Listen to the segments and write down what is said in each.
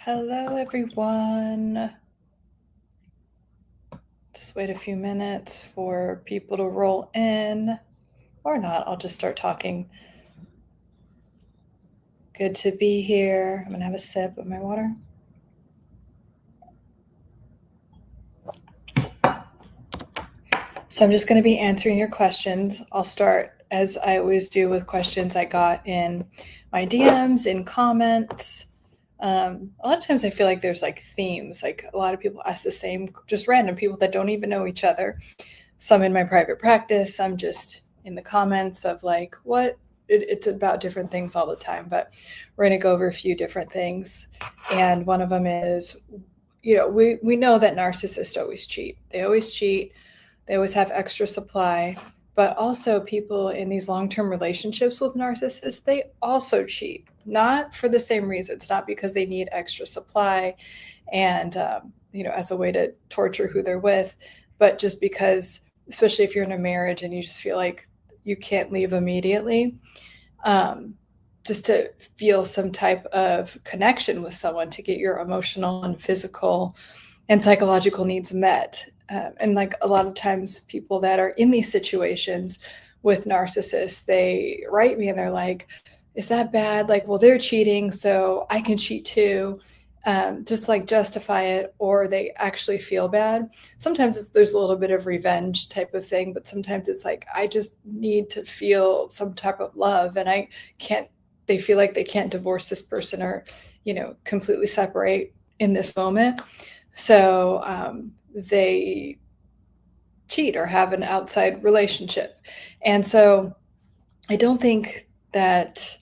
Hello, everyone. Just wait a few minutes for people to roll in, or not. I'll just start talking. Good to be here. I'm going to have a sip of my water. So I'm just going to be answering your questions. I'll start, as I always do, with questions I got in my DMs, in comments. A lot of times I feel like there's like themes. Like a lot of people ask the same, just random people that don't even know each other. Some in my private practice, some just in the comments of like, it's about different things all the time. But we're going to go over a few different things. And one of them is, we know that narcissists always cheat. They always cheat. They always have extra supply. But also, people in these long-term relationships with narcissists, they also cheat, not for the same reasons, not because they need extra supply and, as a way to torture who they're with, but just because, especially if you're in a marriage and you just feel like you can't leave immediately, just to feel some type of connection with someone, to get your emotional and physical and psychological needs met. And like a lot of times people that are in these situations with narcissists, they write me and they're like, is that bad? Like, well, they're cheating, so I can cheat too. Just like justify it, or they actually feel bad. Sometimes there's a little bit of revenge type of thing, but sometimes it's like, I just need to feel some type of love, and they feel like they can't divorce this person or, completely separate in this moment. So they cheat or have an outside relationship. And so I don't think that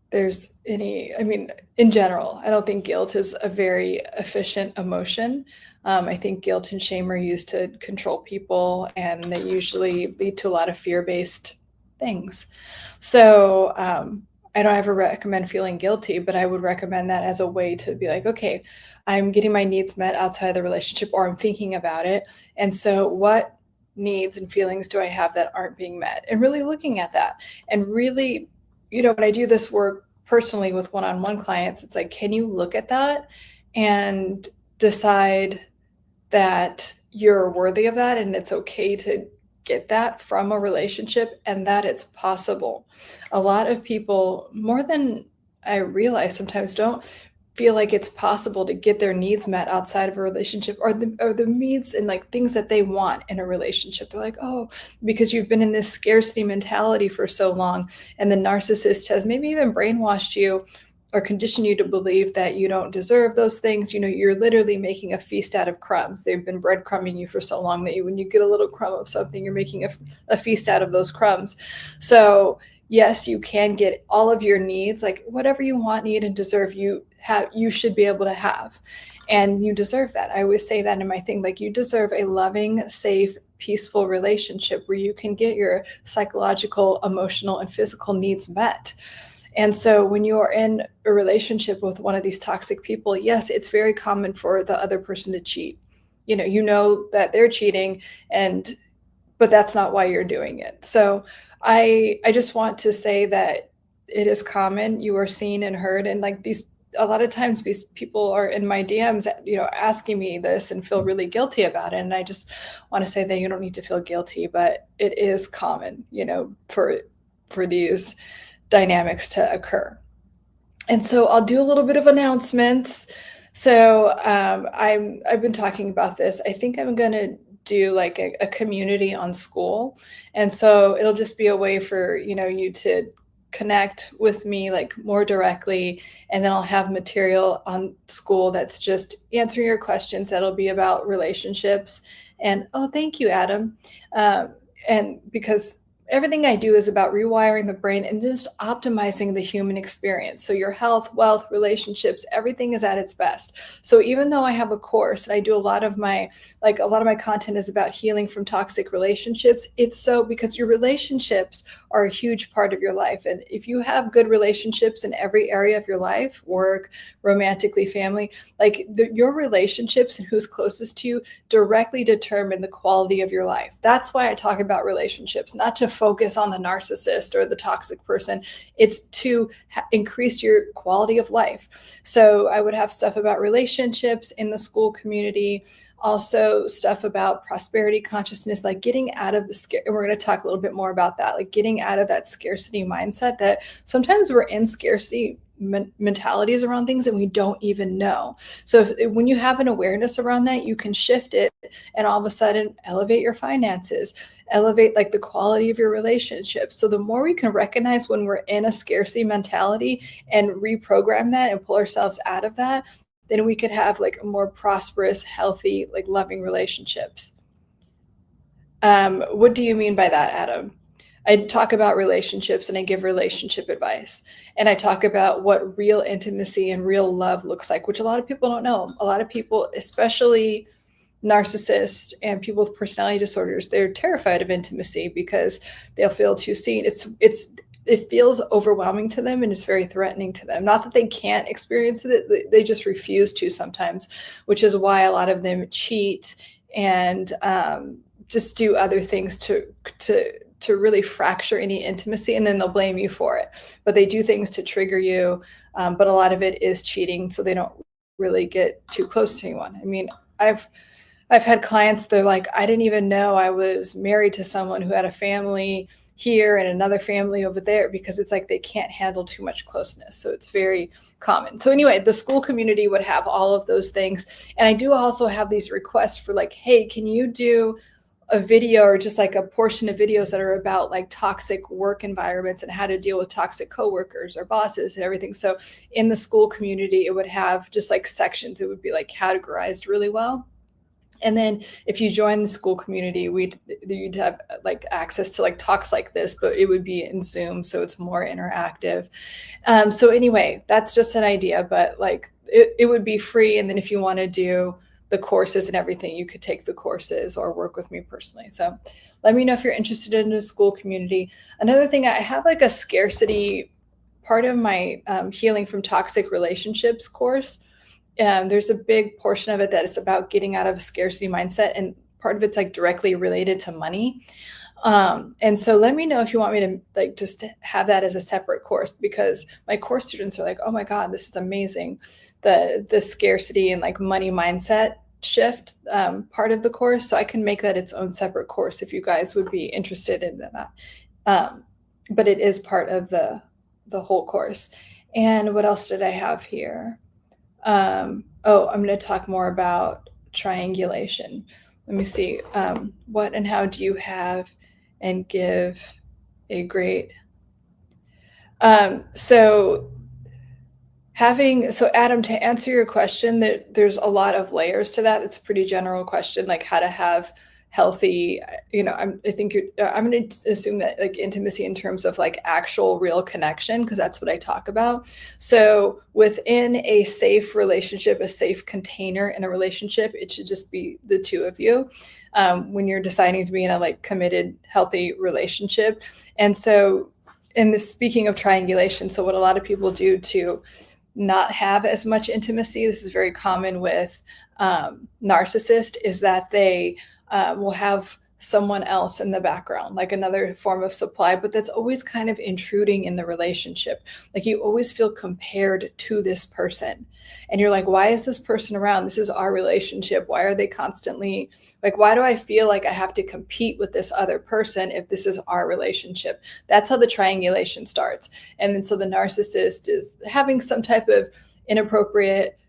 there's in general, I don't think guilt is a very efficient emotion. I think guilt and shame are used to control people, and they usually lead to a lot of fear-based things. So I don't ever recommend feeling guilty, but I would recommend that as a way to be like, okay, I'm getting my needs met outside of the relationship, or I'm thinking about it. And so what needs and feelings do I have that aren't being met? And really looking at that. And really, when I do this work personally with one-on-one clients, it's like, can you look at that and decide that you're worthy of that, and it's okay to get that from a relationship, and that it's possible. A lot of people, more than I realize sometimes, don't feel like it's possible to get their needs met outside of a relationship, or the needs and like things that they want in a relationship. They're like, oh, because you've been in this scarcity mentality for so long, and the narcissist has maybe even brainwashed you or condition you to believe that you don't deserve those things. You're literally making a feast out of crumbs. They've been breadcrumbing you for so long that when you get a little crumb of something, you're making a feast out of those crumbs. So yes, you can get all of your needs, like whatever you want, need, and deserve, you should be able to have, and you deserve that. I always say that in my thing, like, you deserve a loving, safe, peaceful relationship where you can get your psychological, emotional, and physical needs met. And so when you are in a relationship with one of these toxic people, yes, it's very common for the other person to cheat. You know that they're cheating, but that's not why you're doing it. So I just want to say that it is common. You are seen and heard, and like a lot of times these people are in my DMs, asking me this and feel really guilty about it. And I just want to say that you don't need to feel guilty, but it is common, for these dynamics to occur. And so I'll do a little bit of announcements. So I've been talking about this. I think I'm going to do like a community on school. And so it'll just be a way for, you to connect with me like more directly. And then I'll have material on school that's just answering your questions. That'll be about relationships. And, oh, thank you, Adam. And because everything I do is about rewiring the brain and just optimizing the human experience. So your health, wealth, relationships, everything is at its best. So even though I have a course and I do a lot of my content is about healing from toxic relationships, it's so because your relationships are a huge part of your life. And if you have good relationships in every area of your life, work, romantically, family, like your relationships and who's closest to you directly determine the quality of your life. That's why I talk about relationships, not to focus on the narcissist or the toxic person. It's to increase your quality of life. So I would have stuff about relationships in the school community, also stuff about prosperity consciousness, like getting out of the and we're going to talk a little bit more about that, like getting out of that scarcity mindset that sometimes we're in scarcity mentalities around things and we don't even know. So when you have an awareness around that, you can shift it and all of a sudden elevate your finances, elevate like the quality of your relationships. So the more we can recognize when we're in a scarcity mentality and reprogram that and pull ourselves out of that, then we could have like more prosperous, healthy, like loving relationships. What do you mean by that, Adam? I talk about relationships and I give relationship advice. And I talk about what real intimacy and real love looks like, which a lot of people don't know. A lot of people, especially narcissists and people with personality disorders, they're terrified of intimacy because they'll feel too seen. It feels overwhelming to them and it's very threatening to them. Not that they can't experience it, they just refuse to sometimes, which is why a lot of them cheat and just do other things to really fracture any intimacy, and then they'll blame you for it. But they do things to trigger you, but a lot of it is cheating, so they don't really get too close to anyone. I mean, I've had clients, they're like, I didn't even know I was married to someone who had a family here and another family over there, because it's like they can't handle too much closeness. So it's very common. So anyway, the school community would have all of those things. And I do also have these requests for like, hey, can you do a video or just like a portion of videos that are about like toxic work environments and how to deal with toxic coworkers or bosses and everything. So in the school community, it would have just like sections. It would be like categorized really well. And then if you join the school community, you'd have like access to like talks like this, but it would be in Zoom, so it's more interactive. So anyway, that's just an idea, but like it would be free. And then if you want to do the courses and everything, you could take the courses or work with me personally. So let me know if you're interested in a school community. Another thing, I have like a scarcity part of my healing from toxic relationships course. There's a big portion of it that is about getting out of a scarcity mindset, and part of it's like directly related to money. And so let me know if you want me to like just have that as a separate course, because my course students are like, oh my God, this is amazing. The scarcity and like money mindset shift part of the course. So I can make that its own separate course if you guys would be interested in that. But it is part of the whole course. And what else did I have here? I'm going to talk more about triangulation. Let me see. What and how do you have and give a great? So Adam, to answer your question, there's a lot of layers to that. It's a pretty general question, like how to have healthy, I'm going to assume that like intimacy in terms of like actual real connection, because that's what I talk about. So within a safe relationship, a safe container in a relationship, it should just be the two of you when you're deciding to be in a like committed, healthy relationship. And so in this, speaking of triangulation, so what a lot of people do to not have as much intimacy, this is very common with narcissists, is that they will have someone else in the background, like another form of supply, but that's always kind of intruding in the relationship. Like you always feel compared to this person. And you're like, why is this person around? This is our relationship. Why are they constantly like, why do I feel like I have to compete with this other person if this is our relationship? That's how the triangulation starts. And then so the narcissist is having some type of inappropriate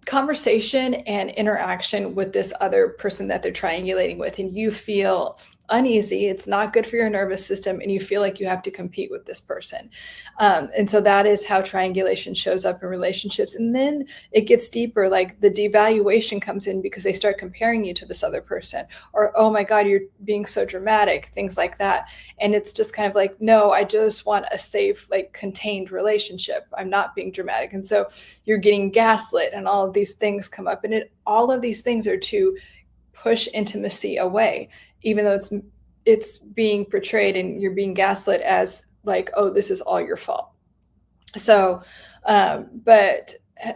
conversation and interaction with this other person that they're triangulating with, and you feel uneasy. It's not good for your nervous system, and you feel like you have to compete with this person. And so that is how triangulation shows up in relationships. And then it gets deeper, like the devaluation comes in because they start comparing you to this other person, or, oh my God, you're being so dramatic, things like that. And it's just kind of like, no, I just want a safe, like contained relationship. I'm not being dramatic. And so you're getting gaslit, and all of these things come up, and all of these things are to push intimacy away, even though it's being portrayed and you're being gaslit as like, oh, this is all your fault. So, but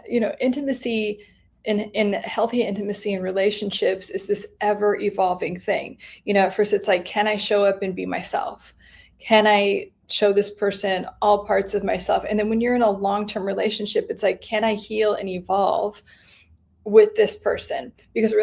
intimacy in healthy intimacy and relationships is this ever evolving thing. At first it's like, can I show up and be myself? Can I show this person all parts of myself? And then when you're in a long-term relationship, it's like, can I heal and evolve with this person? Because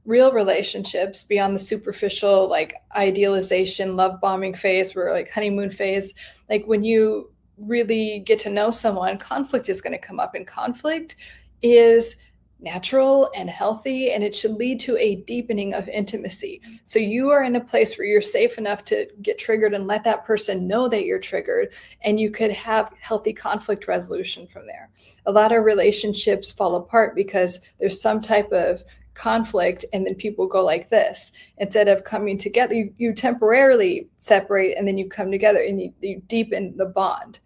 real relationships beyond the superficial, like idealization, love bombing phase, or like honeymoon phase, like when you really get to know someone, conflict is going to come up, and conflict is natural and healthy, and it should lead to a deepening of intimacy. So you are in a place where you're safe enough to get triggered and let that person know that you're triggered, and you could have healthy conflict resolution from there. A lot of relationships fall apart because there's some type of conflict, and then people go like this. Instead of coming together, you temporarily separate, and then you come together, and you deepen the bond,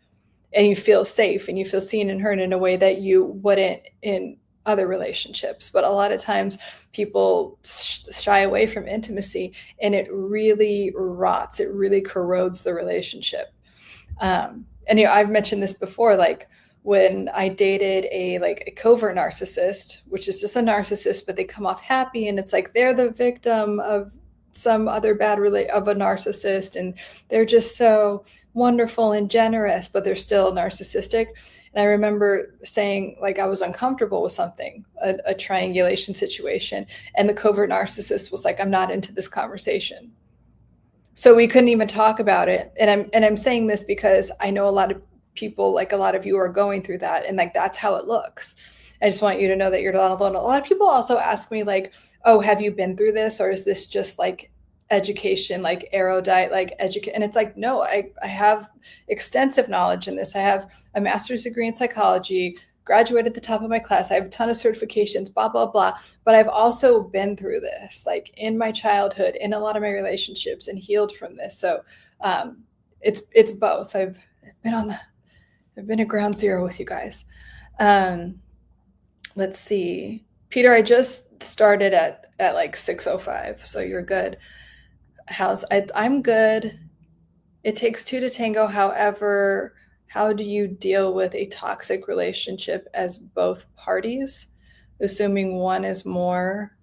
and you feel safe, and you feel seen and heard in a way that you wouldn't in other relationships. But a lot of times people shy away from intimacy, and it really rots, it really corrodes the relationship. And I've mentioned this before, like when I dated a covert narcissist, which is just a narcissist, but they come off happy, and it's like they're the victim of some other of a narcissist, and they're just so wonderful and generous, but they're still narcissistic. And I remember saying, like, I was uncomfortable with something, a triangulation situation, and the covert narcissist was like, I'm not into this conversation. So we couldn't even talk about it. And I'm saying this because I know a lot of people, like a lot of you, are going through that, and like that's how it looks. I just want you to know that you're not alone. A lot of people also ask me, like, oh, have you been through this, or is this just like education, like erudite, like educate? And it's like, no, I have extensive knowledge in this. I have a master's degree in psychology, graduated at the top of my class. I have a ton of certifications, blah, blah, blah. But I've also been through this, like in my childhood, in a lot of my relationships, and healed from this. So it's both. I've been at ground zero with you guys. Let's see. Peter, I just started at like 6:05, so you're good. I'm good. It takes two to tango. However, how do you deal with a toxic relationship as both parties, assuming one is more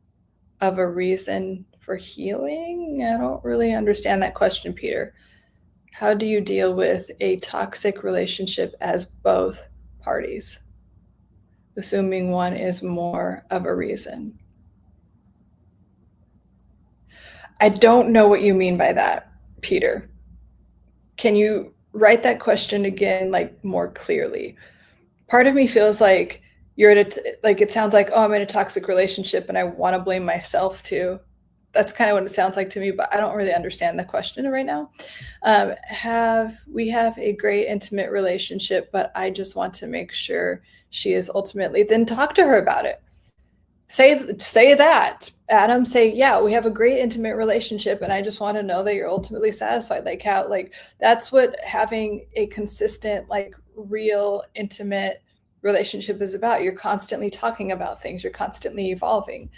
of a reason for healing? I don't really understand that question, Peter. How do you deal with a toxic relationship as both parties, assuming one is more of a reason? I don't know what you mean by that, Peter. Can you write that question again, like more clearly? Part of me feels like it sounds like, oh, I'm in a toxic relationship and I want to blame myself too. That's kind of what it sounds like to me, but I don't really understand the question right now. We have a great intimate relationship, but I just want to make sure she is ultimately, then talk to her about it. Say that, Adam. Say, yeah, we have a great intimate relationship, and I just want to know that you're ultimately satisfied. Like how, like that's what having a consistent, like real intimate relationship is about. You're constantly talking about things. You're constantly evolving,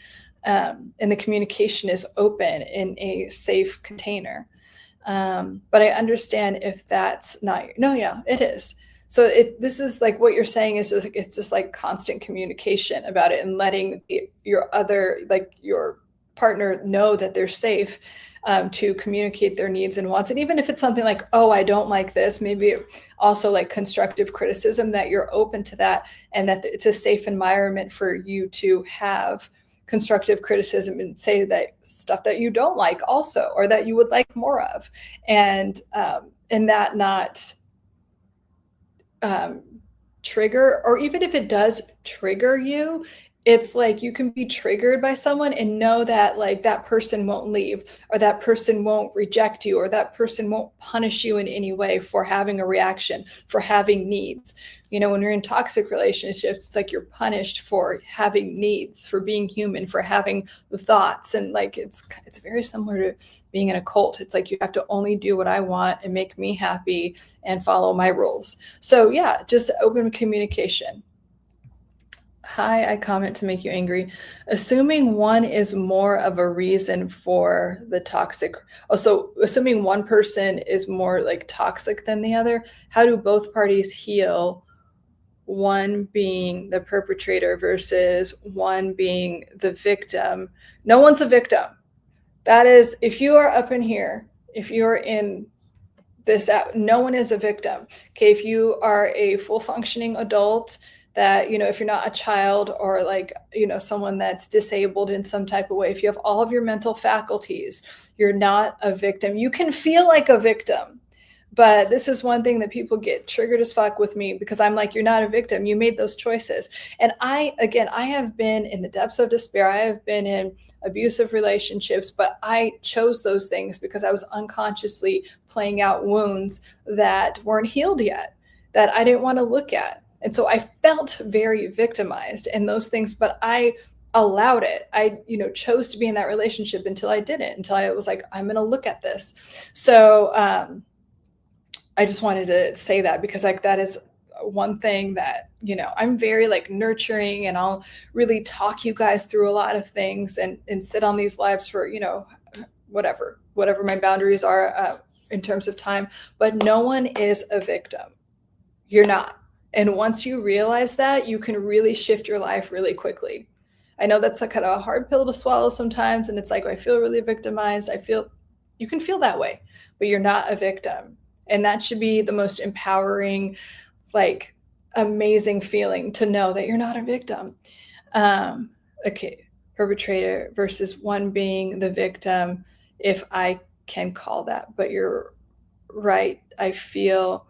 and the communication is open in a safe container. But I understand if that's not. No, yeah, it is. So this is like what you're saying is just, it's just like constant communication about it, and letting your partner know that they're safe to communicate their needs and wants. And even if it's something like, oh, I don't like this, maybe also like constructive criticism, that you're open to that, and that it's a safe environment for you to have constructive criticism and say that stuff that you don't like also, or that you would like more of, and that not trigger, or even if it does trigger you, it's like you can be triggered by someone and know that like that person won't leave, or that person won't reject you, or that person won't punish you in any way for having a reaction, for having needs. When you're in toxic relationships, it's like you're punished for having needs, for being human, for having the thoughts. And like it's very similar to being in a cult. It's like you have to only do what I want and make me happy and follow my rules. So yeah, just open communication. Hi, I comment to make you angry. Assuming one is more of a reason for the toxic. Oh, so assuming one person is more like toxic than the other, how do both parties heal one being the perpetrator versus one being the victim. No one's a victim. That is, if you are up in here, if you're in this, no one is a victim. Okay, if you are a full functioning adult, that, you know, if you're not a child or like, you know, someone that's disabled in some type of way, if you have all of your mental faculties, you're not a victim. You can feel like a victim. But this is one thing that people get triggered as fuck with me, because I'm like, you're not a victim. You made those choices. And I have been in the depths of despair. I have been in abusive relationships, but I chose those things because I was unconsciously playing out wounds that weren't healed yet, that I didn't want to look at. And so I felt very victimized in those things, but I allowed it. I, you know, chose to be in that relationship until I didn't, until I was like, I'm going to look at this. So, I just wanted to say that, because like that is one thing that, you know, I'm very like nurturing, and I'll really talk you guys through a lot of things, and sit on these lives for, you know, whatever my boundaries are in terms of time. But no one is a victim. You're not. And once you realize that, you can really shift your life really quickly. I know that's a kind of a hard pill to swallow sometimes, and it's like, I feel really victimized. You can feel that way, but you're not a victim. And that should be the most empowering, like, amazing feeling, to know that you're not a victim. Okay, perpetrator versus one being the victim, if I can call that. But you're right. I feel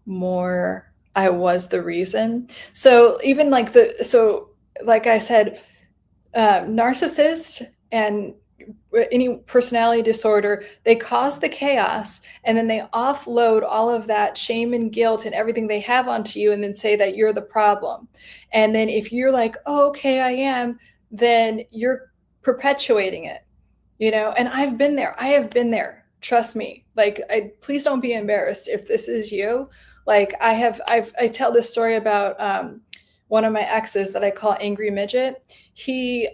more I was the reason. So even like like I said, narcissist and any personality disorder, they cause the chaos, and then they offload all of that shame and guilt and everything they have onto you, and then say that you're the problem. And then if you're like, oh, okay, I am, then you're perpetuating it, you know. And I have been there, trust me. Like, please don't be embarrassed if this is you. Like, I tell this story about one of my exes that I call Angry Midget. He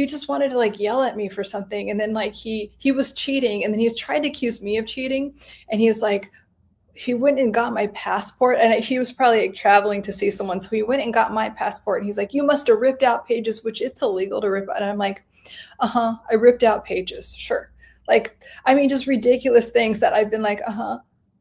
just wanted to like yell at me for something, and then like he was cheating, and then he was trying to accuse me of cheating, and he was like, he went and got my passport, and he was probably like traveling to see someone, so he went and got my passport, and he's like, you must have ripped out pages, which it's illegal to rip out. And I'm like, I ripped out pages, sure. Like, I mean, just ridiculous things that I've been like,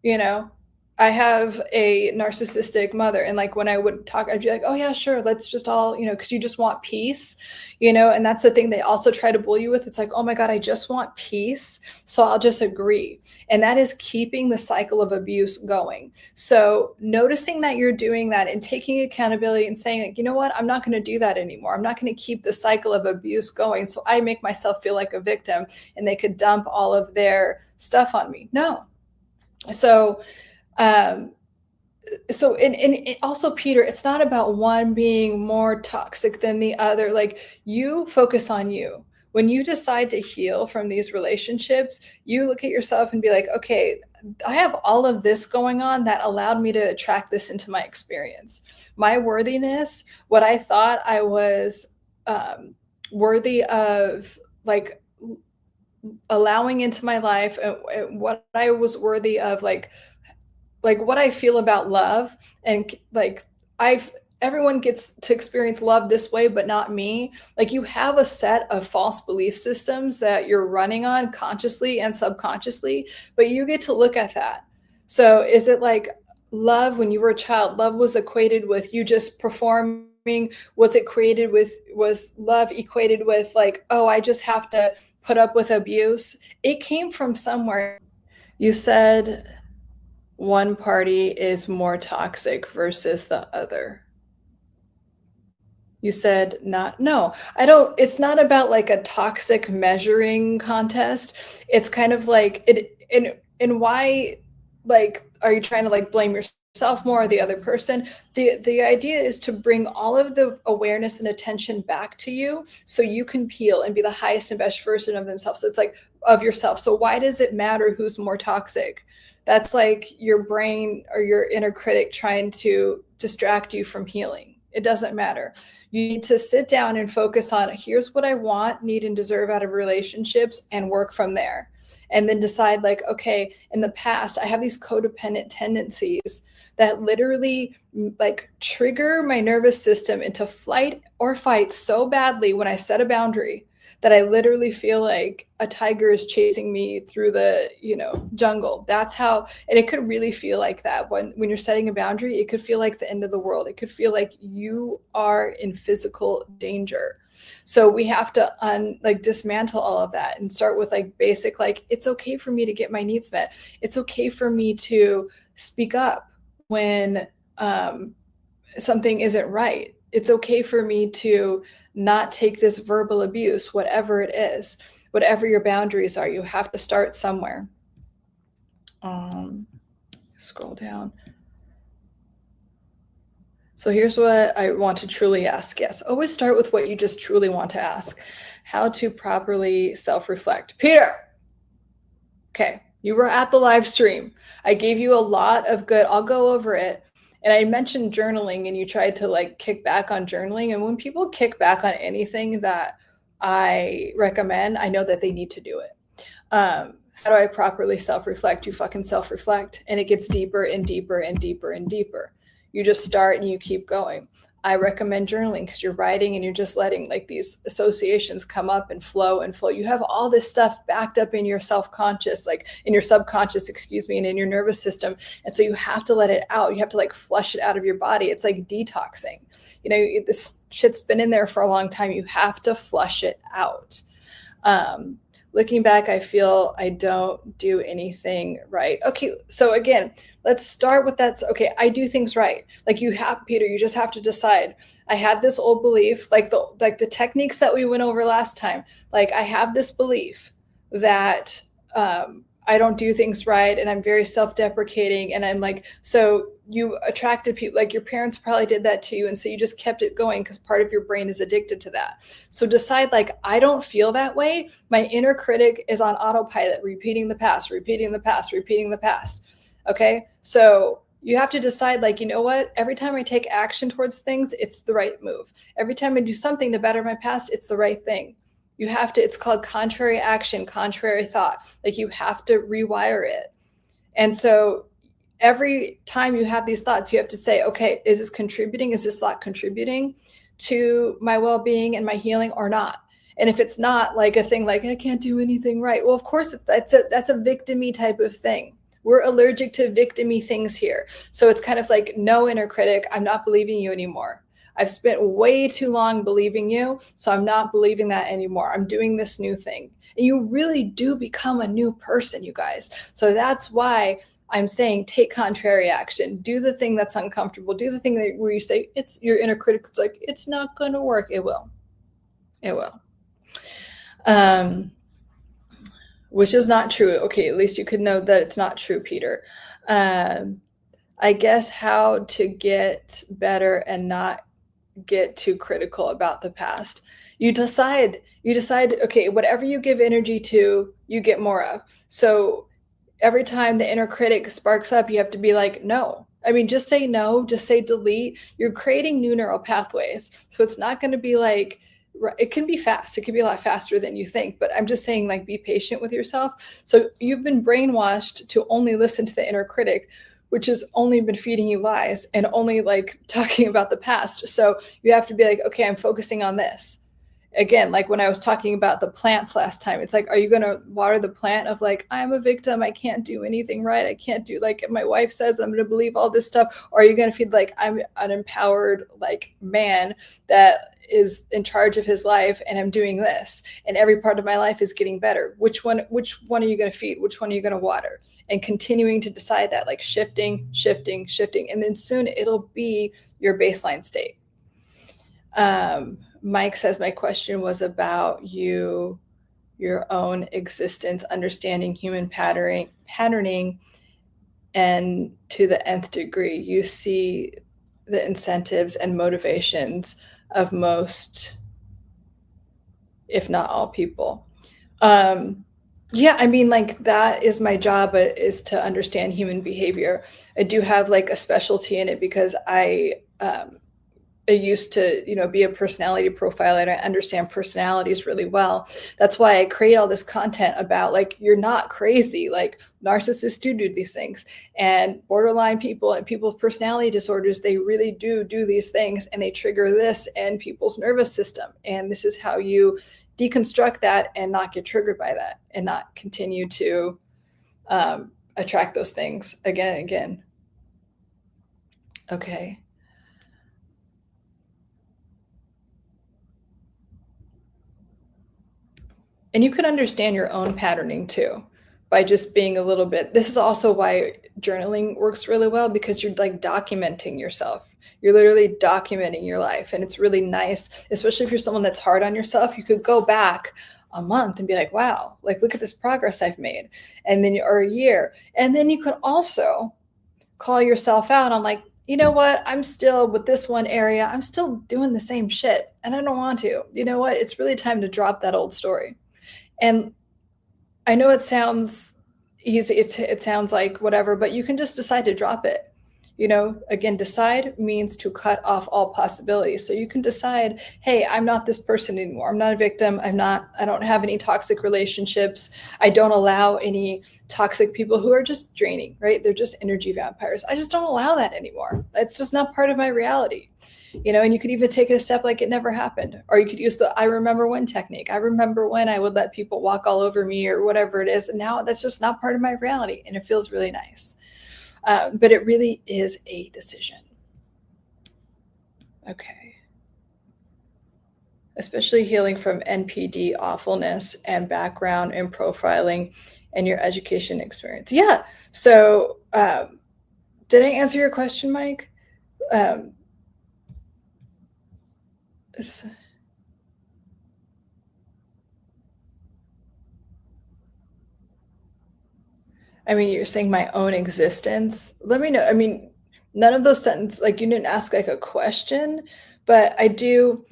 you know. I have a narcissistic mother, and like when I would talk, I'd be like, oh yeah, sure, let's just all, you know, because you just want peace, you know. And that's the thing they also try to bully you with. It's like, oh my God, I just want peace, so I'll just agree. And that is keeping the cycle of abuse going. So noticing that you're doing that and taking accountability and saying, like, you know what, I'm not going to do that anymore. I'm not going to keep the cycle of abuse going, so I make myself feel like a victim and they could dump all of their stuff on me. No. So and also, Peter, it's not about one being more toxic than the other. Like, you focus on you. When you decide to heal from these relationships, you look at yourself and be like, okay, I have all of this going on that allowed me to attract this into my experience. My worthiness, what I thought I was worthy of, like, allowing into my life, and what I was worthy of, like what I feel about love, and like, everyone gets to experience love this way, but not me. Like, you have a set of false belief systems that you're running on consciously and subconsciously, but you get to look at that. So is it like love when you were a child? Love was equated with you just performing. Was love equated with like, oh, I just have to put up with abuse? It came from somewhere. You said one party is more toxic versus the other. You said not, no, I don't, it's not about like a toxic measuring contest. It's kind of like it, and why, like, are you trying to like blame yourself more or the other person? The idea is to bring all of the awareness and attention back to you, so you can heal and be the highest and best version of themselves. So it's like, of yourself. So why does it matter who's more toxic? That's like your brain or your inner critic trying to distract you from healing. It doesn't matter. You need to sit down and focus on, here's what I want, need, and deserve out of relationships, and work from there. and then decide like, okay, in the past, I have these codependent tendencies that literally like trigger my nervous system into flight or fight so badly when I set a boundary that I literally feel like a tiger is chasing me through the, jungle. That's how, and it could really feel like that when you're setting a boundary. It could feel like the end of the world. It could feel like you are in physical danger. So we have to dismantle all of that and start with like basic, like, it's okay for me to get my needs met. It's okay for me to speak up when something isn't right. It's okay for me to not take this verbal abuse, whatever it is, whatever your boundaries are. You have to start somewhere. Scroll down. So here's what I want to truly ask. Yes, always start with what you just truly want to ask. How to properly self-reflect. Peter, okay, you were at the live stream. I gave you a lot of good, I'll go over it. And I mentioned journaling, and you tried to like kick back on journaling. And when people kick back on anything that I recommend, I know that they need to do it. How do I properly self-reflect? You fucking self-reflect, and it gets deeper and deeper and deeper and deeper. You just start and you keep going. I recommend journaling because you're writing and you're just letting like these associations come up and flow and flow. You have all this stuff backed up in your self-conscious, like in your subconscious, and in your nervous system. And so you have to let it out. You have to like flush it out of your body. It's like detoxing. This shit's been in there for a long time. You have to flush it out. Looking back, I feel I don't do anything right. Okay, so again, let's start with that. Okay, I do things right. Like Peter, you just have to decide. I had this old belief, like the techniques that we went over last time. Like I have this belief that I don't do things right, and I'm very self-deprecating, and I'm like, so you attracted people, like your parents probably did that to you, and so you just kept it going because part of your brain is addicted to that. So decide, like, I don't feel that way. My inner critic is on autopilot, repeating the past, repeating the past, repeating the past. Okay, so you have to decide, like, you know what? Every time I take action towards things, it's the right move. Every time I do something to better my past, it's the right thing. You have to, it's called contrary action, contrary thought. Like you have to rewire it. And so every time you have these thoughts, you have to say, okay, is this contributing? Is this thought contributing to my well-being and my healing or not? And if it's not, like a thing like, I can't do anything right. Well, of course, that's a victim-y type of thing. We're allergic to victim-y things here. So it's kind of like, no, inner critic, I'm not believing you anymore. I've spent way too long believing you, so I'm not believing that anymore. I'm doing this new thing. And you really do become a new person, you guys. So that's why I'm saying take contrary action. Do the thing that's uncomfortable. Do the thing where you say, it's your inner critic. It's like, it's not going to work. It will. It will. Which is not true. Okay, at least you could know that it's not true, Peter. I guess how to get better and not get too critical about the past. You decide, okay, whatever you give energy to, you get more of. So every time the inner critic sparks up, you have to be like, no. I mean, just say no, just say delete. You're creating new neural pathways. So it's not going to be like, it can be fast. It can be a lot faster than you think, but I'm just saying, like, be patient with yourself. So you've been brainwashed to only listen to the inner critic, which has only been feeding you lies and only like talking about the past. So you have to be like, okay, I'm focusing on this. Again, like when I was talking about the plants last time, it's like, are you going to water the plant of like, I'm a victim, I can't do anything right, I can't do, like my wife says, I'm going to believe all this stuff? Or are you going to feed like, I'm an empowered like man that is in charge of his life, and I'm doing this, and every part of my life is getting better? Which one are you going to feed? Which one are you going to water? And continuing to decide that, like shifting, and then soon it'll be your baseline state. Mike says, my question was about your own existence, understanding human patterning, and to the nth degree, you see the incentives and motivations of most, if not all, people. Yeah, I mean, like, that is my job, is to understand human behavior. I do have like a specialty in it because I I used to, be a personality profiler and I understand personalities really well. That's why I create all this content about like you're not crazy. Like narcissists do these things, and borderline people and people with personality disorders, they really do these things, and they trigger this in people's nervous system. And this is how you deconstruct that and not get triggered by that and not continue to attract those things again and again. Okay. And you can understand your own patterning too by just being a little bit. This is also why journaling works really well, because you're like documenting yourself. You're literally documenting your life. And it's really nice, especially if you're someone that's hard on yourself. You could go back a month and be like, wow, like look at this progress I've made. And then, or a year. And then you could also call yourself out on like, you know what? I'm still with this one area. I'm still doing the same shit and I don't want to. You know what? It's really time to drop that old story. And I know it sounds easy, it sounds like whatever, but you can just decide to drop it. Again, decide means to cut off all possibilities. So you can decide, hey, I'm not this person anymore. I'm not a victim. I don't have any toxic relationships. I don't allow any toxic people who are just draining, right? They're just energy vampires. I just don't allow that anymore. It's just not part of my reality. And you could even take it a step like it never happened. Or you could use the I remember when technique. I remember when I would let people walk all over me or whatever it is. And now that's just not part of my reality. And it feels really nice. But it really is a decision. Okay. Especially healing from NPD awfulness and background and profiling and your education experience. Yeah. So did I answer your question, Mike? I mean, you're saying my own existence. Let me know. I mean, none of those sentences, like you didn't ask like a question, but I do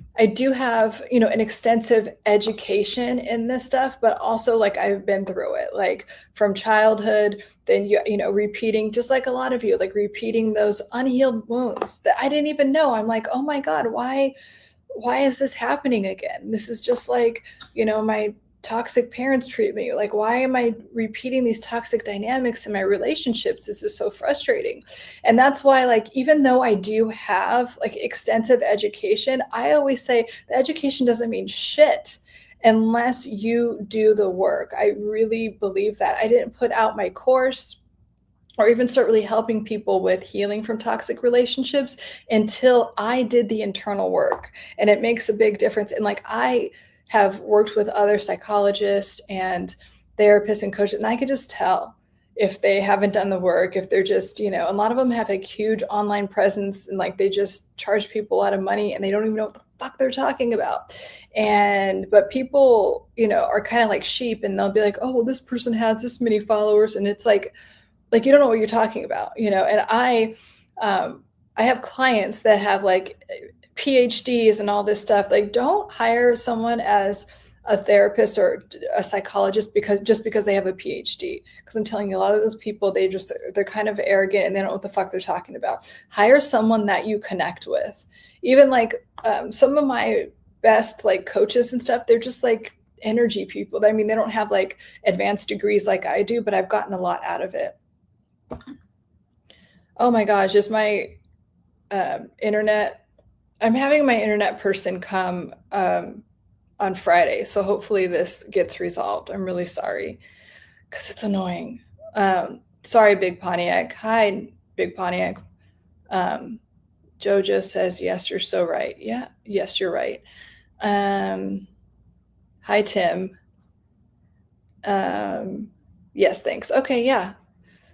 have, an extensive education in this stuff, but also like I've been through it, like from childhood, then repeating, just like a lot of you, like repeating those unhealed wounds that I didn't even know. I'm like, oh my God, why is this happening again? This is just like, my toxic parents treat me. Like, why am I repeating these toxic dynamics in my relationships? This is so frustrating. And that's why, like, even though I do have like extensive education, I always say the education doesn't mean shit unless you do the work. I really believe that. I didn't put out my course or even start really helping people with healing from toxic relationships until I did the internal work. And it makes a big difference. And like I have worked with other psychologists and therapists and coaches, and I could just tell if they haven't done the work, if they're just, a lot of them have a huge online presence and like they just charge people a lot of money and they don't even know what the fuck they're talking about. But people, are kind of like sheep, and they'll be like, oh, well, this person has this many followers. And it's like you don't know what you're talking about, and I have clients that have like PhDs and all this stuff. Like, don't hire someone as a therapist or a psychologist because they have a PhD. Because I'm telling you, a lot of those people, they're kind of arrogant and they don't know what the fuck they're talking about. Hire someone that you connect with. Even like some of my best like coaches and stuff, they're just like energy people. I mean, they don't have like advanced degrees like I do, but I've gotten a lot out of it. Oh my gosh, is my internet? I'm having my internet person come on Friday, so hopefully this gets resolved. I'm really sorry because it's annoying. Sorry, Big Pontiac. Hi, Big Pontiac. Jojo says, yes, you're so right. Yeah, yes, you're right. Hi, Tim. Yes, thanks. Okay, yeah.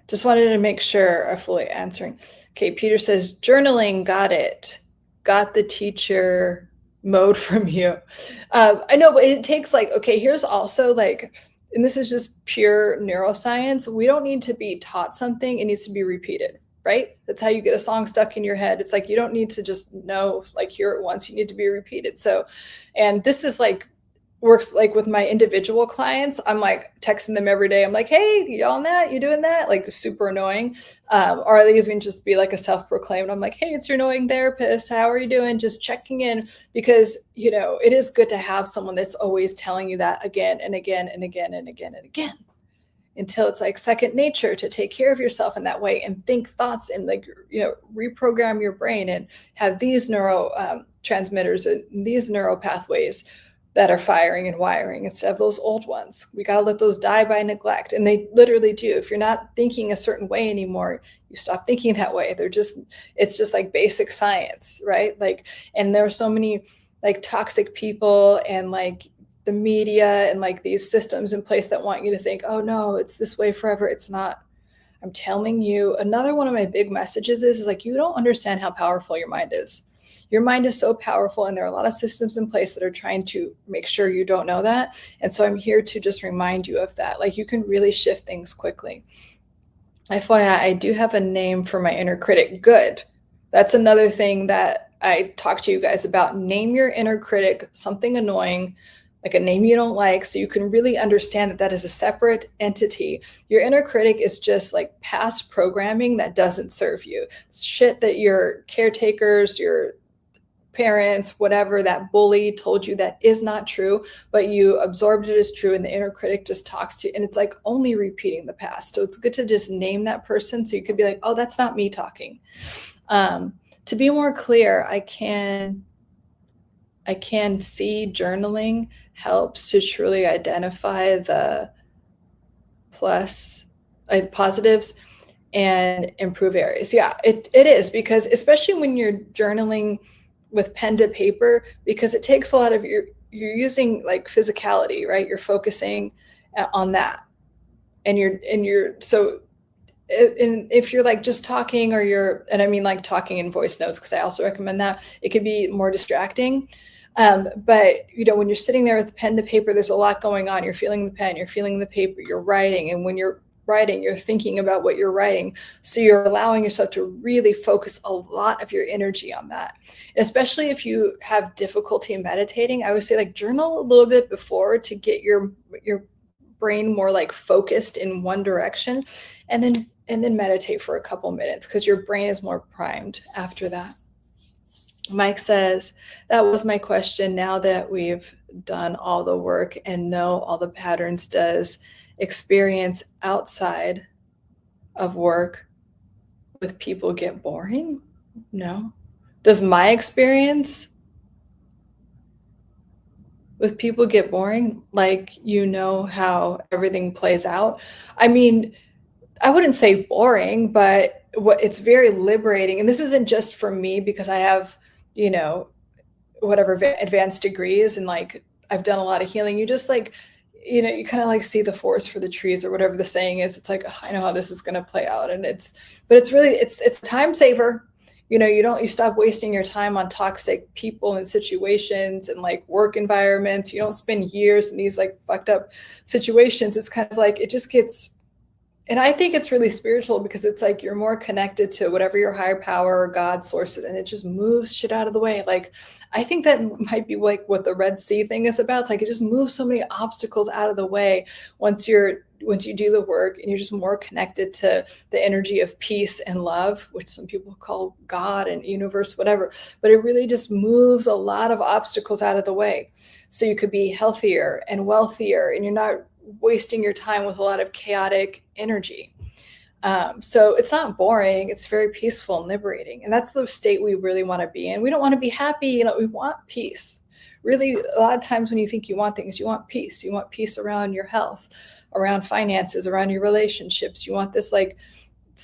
Just wanted to make sure I'm fully answering. Okay, Peter says, journaling, got it. Got the teacher mode from you. I know, but it takes like, okay, here's also like, and this is just pure neuroscience. We don't need to be taught something. It needs to be repeated, right? That's how you get a song stuck in your head. It's like, you don't need to just know, like hear it once. You need to be repeated. So, and this is like works like with my individual clients. I'm like texting them every day. I'm like, hey, you on that? You doing that? Like super annoying. Or I'll even just be like a self-proclaimed. I'm like, hey, it's your annoying therapist. How are you doing? Just checking in, because it is good to have someone that's always telling you that again and again and again and again and again, until it's like second nature to take care of yourself in that way and think thoughts and like reprogram your brain and have these neuro transmitters and these neural pathways that are firing and wiring instead of those old ones. We got to let those die by neglect, and they literally do. If you're not thinking a certain way anymore, you stop thinking that way. It's just like basic science, right? Like, and there are so many like toxic people and like the media and like these systems in place that want you to think, oh no, it's this way forever. It's not. I'm telling you, another one of my big messages is like, you don't understand how powerful your mind is. Your mind is so powerful, and there are a lot of systems in place that are trying to make sure you don't know that. And so I'm here to just remind you of that. Like, you can really shift things quickly. FYI, I do have a name for my inner critic. Good. That's another thing that I talk to you guys about. Name your inner critic something annoying, like a name you don't like, so you can really understand that that is a separate entity. Your inner critic is just like past programming that doesn't serve you. It's shit that your caretakers, your parents, whatever, that bully told you that is not true, but you absorbed it as true, and the inner critic just talks to you, and it's like only repeating the past. So it's good to just name that person, so you could be like, oh, that's not me talking. To be more clear, I can see journaling helps to truly identify the positives and improve areas. Yeah, it is, because especially when you're journaling with pen to paper, because it takes a lot of you're using like physicality, right? You're focusing on that, and if you're like just talking, and I mean like talking in voice notes, because I also recommend that, it could be more distracting. But when you're sitting there with pen to paper, there's a lot going on. You're feeling the pen, you're feeling the paper, you're writing, and when you're writing, you're thinking about what you're writing. So you're allowing yourself to really focus a lot of your energy on that. Especially if you have difficulty in meditating, I would say like journal a little bit before to get your brain more like focused in one direction, and then meditate for a couple minutes, because your brain is more primed after that. Mike says, that was my question. Now that we've done all the work and know all the patterns, does experience outside of work with people get boring? No. Does my experience with people get boring? Like, how everything plays out? I mean, I wouldn't say boring, but it's very liberating. And this isn't just for me, because I have, whatever advanced degrees, and like I've done a lot of healing. You just like, you kind of like see the forest for the trees, or whatever the saying is. It's like, oh, I know how this is going to play out. And it's a time saver. You stop wasting your time on toxic people and situations and like work environments. You don't spend years in these like fucked up situations. It's kind of like, it just gets, and I think it's really spiritual, because it's like you're more connected to whatever your higher power or God source is, and it just moves shit out of the way. Like, I think that might be like what the Red Sea thing is about. It's like it just moves so many obstacles out of the way once you do the work, and you're just more connected to the energy of peace and love, which some people call God and universe, whatever. But it really just moves a lot of obstacles out of the way. So you could be healthier and wealthier, and you're not wasting your time with a lot of chaotic energy. So it's not boring. It's very peaceful and liberating. And that's the state we really want to be in. We don't want to be happy. We want peace. Really, a lot of times when you think you want things, you want peace. You want peace around your health, around finances, around your relationships. You want this like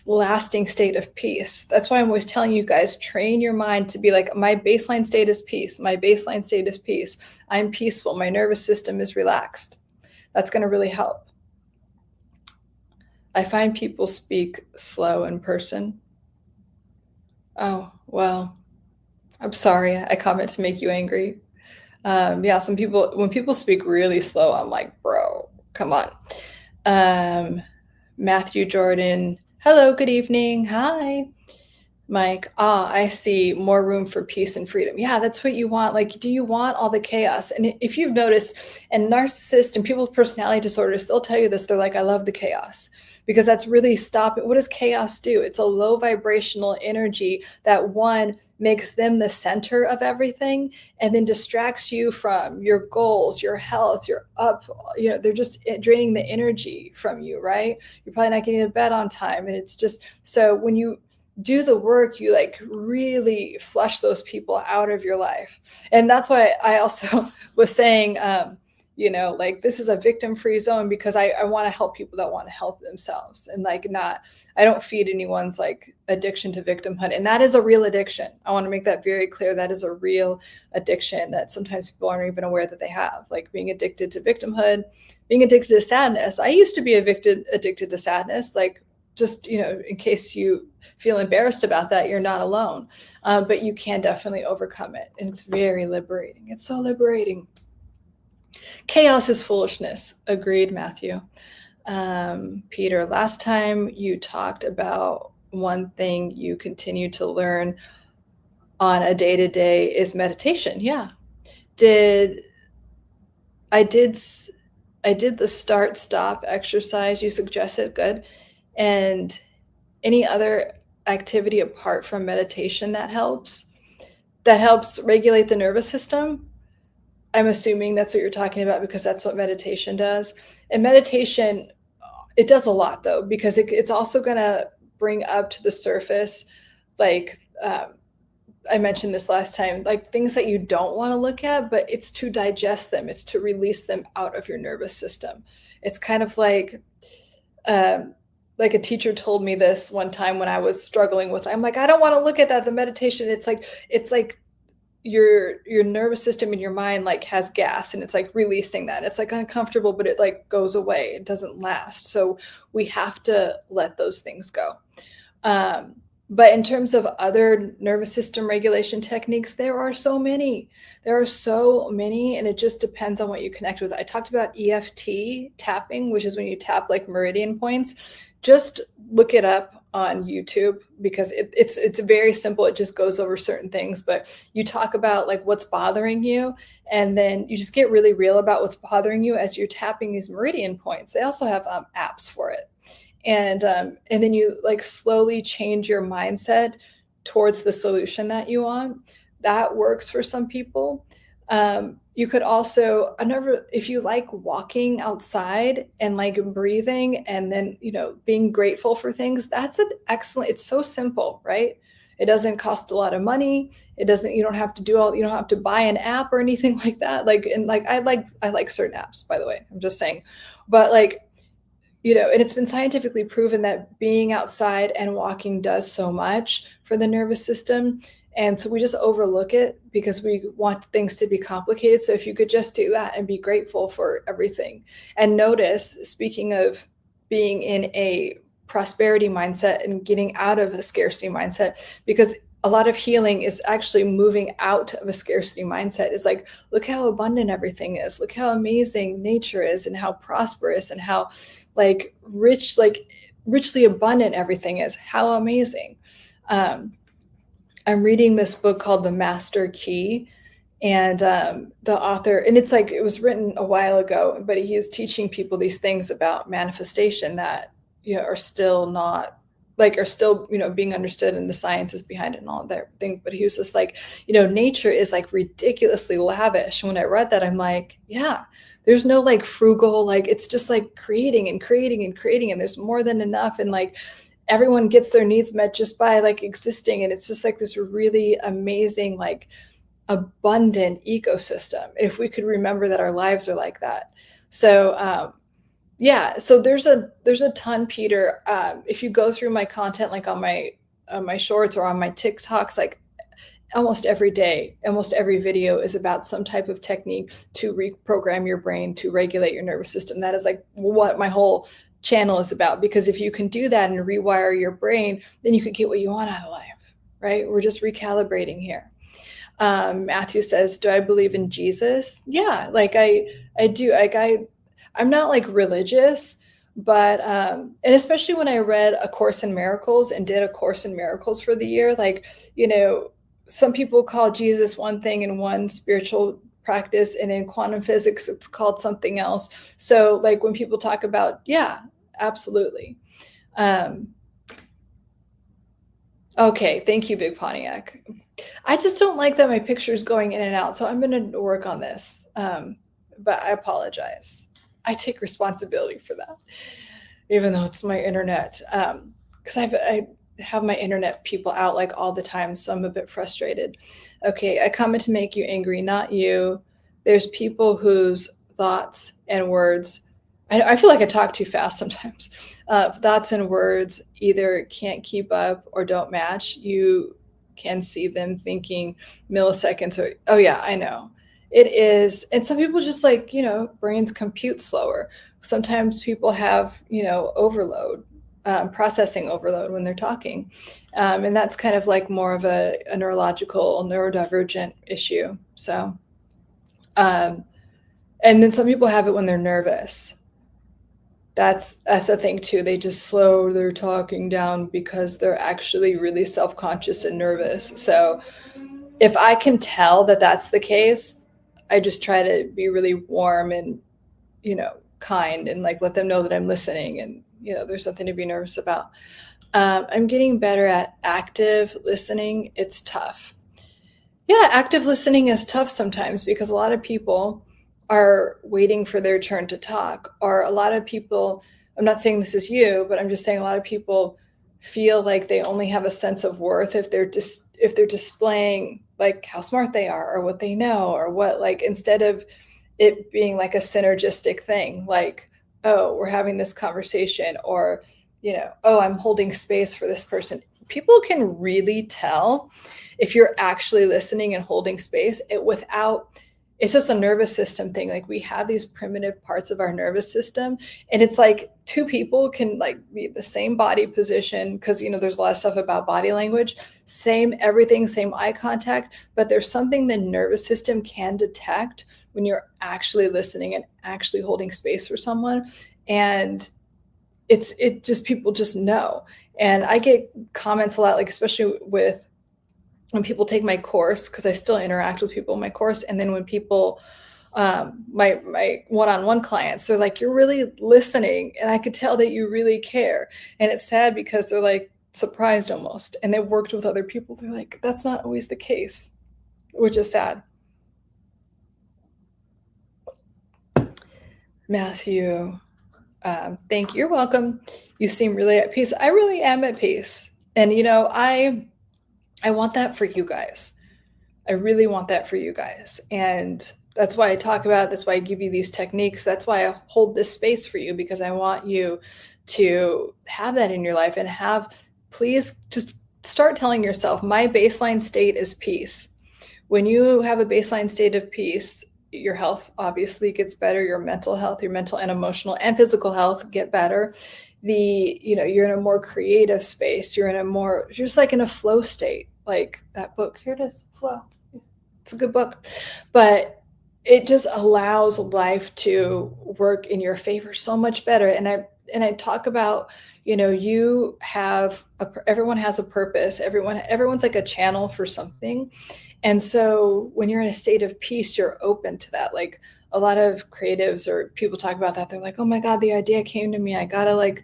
lasting state of peace. That's why I'm always telling you guys, train your mind to be like, my baseline state is peace. My baseline state is peace. I'm peaceful. My nervous system is relaxed. That's going to really help. I find people speak slow in person. Oh, well, I'm sorry. I comment to make you angry. Yeah, some people, when people speak really slow, I'm like, bro, come on. Matthew Jordan, hello, good evening. Hi. Mike, I see more room for peace and freedom. Yeah, that's what you want. Like, do you want all the chaos? And if you've noticed, and narcissists and people with personality disorders, they'll tell you this. They're like, I love the chaos because that's really stopping. What does chaos do? It's a low vibrational energy that one makes them the center of everything and then distracts you from your goals, your health, your up, they're just draining the energy from you, right? You're probably not getting to bed on time. And it's just so when you do the work, you like really flush those people out of your life. And that's why I also was saying, like this is a victim free zone because I want to help people that want to help themselves and like not, I don't feed anyone's like addiction to victimhood. And that is a real addiction. I want to make that very clear. That is a real addiction that sometimes people aren't even aware that they have, like being addicted to victimhood, being addicted to sadness. I used to be addicted to sadness, like just, in case you feel embarrassed about that, you're not alone. But you can definitely overcome it. And it's very liberating. It's so liberating. Chaos is foolishness. Agreed, Matthew. Peter, last time you talked about one thing you continue to learn on a day-to-day is meditation. Yeah. I did the start stop exercise you suggested. Good. And any other activity apart from meditation that helps regulate the nervous system. I'm assuming that's what you're talking about because that's what meditation does. And meditation, it does a lot though, because it's also going to bring up to the surface, like I mentioned this last time, like things that you don't want to look at, but it's to digest them. It's to release them out of your nervous system. It's kind of like a teacher told me this one time when I was struggling with, I'm like, I don't want to look at that. The meditation, it's like your nervous system and your mind like has gas and it's like releasing that. It's like uncomfortable, but it like goes away. It doesn't last. So we have to let those things go. But in terms of other nervous system regulation techniques, there are so many. There are so many, and it just depends on what you connect with. I talked about EFT tapping, which is when you tap like meridian points. Just look it up on YouTube because it's very simple. It just goes over certain things, but you talk about like what's bothering you, and then you just get really real about what's bothering you as you're tapping these meridian points. They also have apps for it. And then you like slowly change your mindset towards the solution that you want. That works for some people. You could also if you like walking outside and like breathing and then being grateful for things, that's an excellent. It's so simple, right? It doesn't cost a lot of money. You don't have to buy an app or anything like that. I like certain apps, by the way. I'm just saying, but like, and it's been scientifically proven that being outside and walking does so much for the nervous system. And so we just overlook it because we want things to be complicated. So if you could just do that and be grateful for everything and notice, speaking of being in a prosperity mindset and getting out of a scarcity mindset, because a lot of healing is actually moving out of a scarcity mindset. Is like, look how abundant everything is. Look how amazing nature is and how prosperous and how like rich, like richly abundant everything is. How amazing. I'm reading this book called The Master Key, and the author, and it's like, it was written a while ago, but he is teaching people these things about manifestation that, are still not are still, being understood, and the sciences behind it and all that thing. But he was just like, nature is like ridiculously lavish. When I read that, I'm like, yeah, there's no like frugal, like it's just like creating and creating and creating. And there's more than enough. And like everyone gets their needs met just by like existing. And it's just like this really amazing, like abundant ecosystem. If we could remember that our lives are like that. So, yeah, so there's a ton, Peter. If you go through my content, like on my shorts or on my TikToks, like almost every day, almost every video is about some type of technique to reprogram your brain to regulate your nervous system. That is like what my whole channel is about. Because if you can do that and rewire your brain, then you could get what you want out of life, right? We're just recalibrating here. Matthew says, do I believe in Jesus? Yeah, like I do. Like I'm not like religious, But and especially when I read A Course in Miracles and did A Course in Miracles for the year, like, you know, some people call Jesus one thing in one spiritual practice, and in quantum physics it's called something else. So like when people talk about, yeah, absolutely. um okay, thank you, Big Pontiac. I just don't like that my picture's going in and out, so I'm gonna work on this. But I apologize. I take responsibility for that, even though it's my internet. Because I have my internet people out like all the time, so I'm a bit frustrated. Okay, I come in to make you angry, not you. There's people whose thoughts and words, I feel like I talk too fast sometimes. Thoughts and words either can't keep up or don't match. You can see them thinking milliseconds or, oh yeah, I know. It is. And some people just like, brains compute slower. Sometimes people have, overload, processing overload when they're talking. And that's kind of like more of a neurological, neurodivergent issue. So, um, and then some people have it when they're nervous. That's the thing too. They just slow their talking down because they're actually really self-conscious and nervous. So if I can tell that that's the case, I just try to be really warm and, kind, and like let them know that I'm listening, and there's nothing to be nervous about. I'm getting better at active listening. It's tough. Yeah, active listening is tough sometimes because a lot of people are waiting for their turn to talk, or a lot of people, I'm not saying this is you, but I'm just saying a lot of people feel like they only have a sense of worth if they're just if they're displaying like how smart they are or what they know or what, like, instead of it being like a synergistic thing, like, oh, we're having this conversation, or, oh, I'm holding space for this person. People can really tell if you're actually listening and holding space it without, it's just a nervous system thing. Like, we have these primitive parts of our nervous system, and it's like two people can like be the same body position, because there's a lot of stuff about body language, same everything, same eye contact, but there's something the nervous system can detect when you're actually listening and actually holding space for someone. And it just, people just know. And I get comments a lot, like especially with when people take my course, because I still interact with people in my course, and then when people, my one-on-one clients, they're like, you're really listening, and I could tell that you really care. And it's sad because they're like surprised almost, and they've worked with other people, they're like, that's not always the case, which is sad. Matthew, thank you. You're welcome. You seem really at peace. I really am at peace, and I want that for you guys. I really want that for you guys. And that's why I talk about it. That's why I give you these techniques. That's why I hold this space for you, because I want you to have that in your life, and please just start telling yourself, my baseline state is peace. When you have a baseline state of peace, your health obviously gets better, your mental health, your mental and emotional and physical health get better. You're in a more creative space. You're just like in a flow state, like that book. Here it is, Flow. It's a good book, but it just allows life to work in your favor so much better. And I talk about, everyone has a purpose. Everyone's like a channel for something. And so when you're in a state of peace, you're open to that. Like, a lot of creatives or people talk about that. They're like, oh my God, the idea came to me. I gotta like,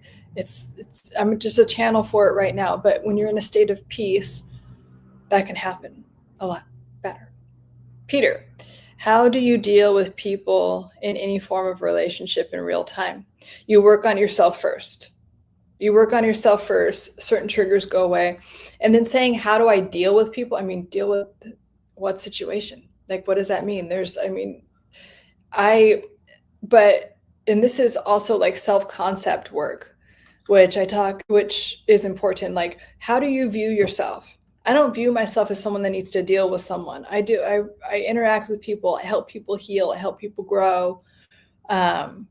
I'm just a channel for it right now. But when you're in a state of peace, that can happen a lot better. Peter, how do you deal with people in any form of relationship in real time? You work on yourself first. Certain triggers go away. And then saying, how do I deal with people? I mean, deal with what situation? Like, what does that mean? And this is also like self-concept work, which is important. Like, how do you view yourself? I don't view myself as someone that needs to deal with someone. I interact with people. I help people heal. I help people grow. Um,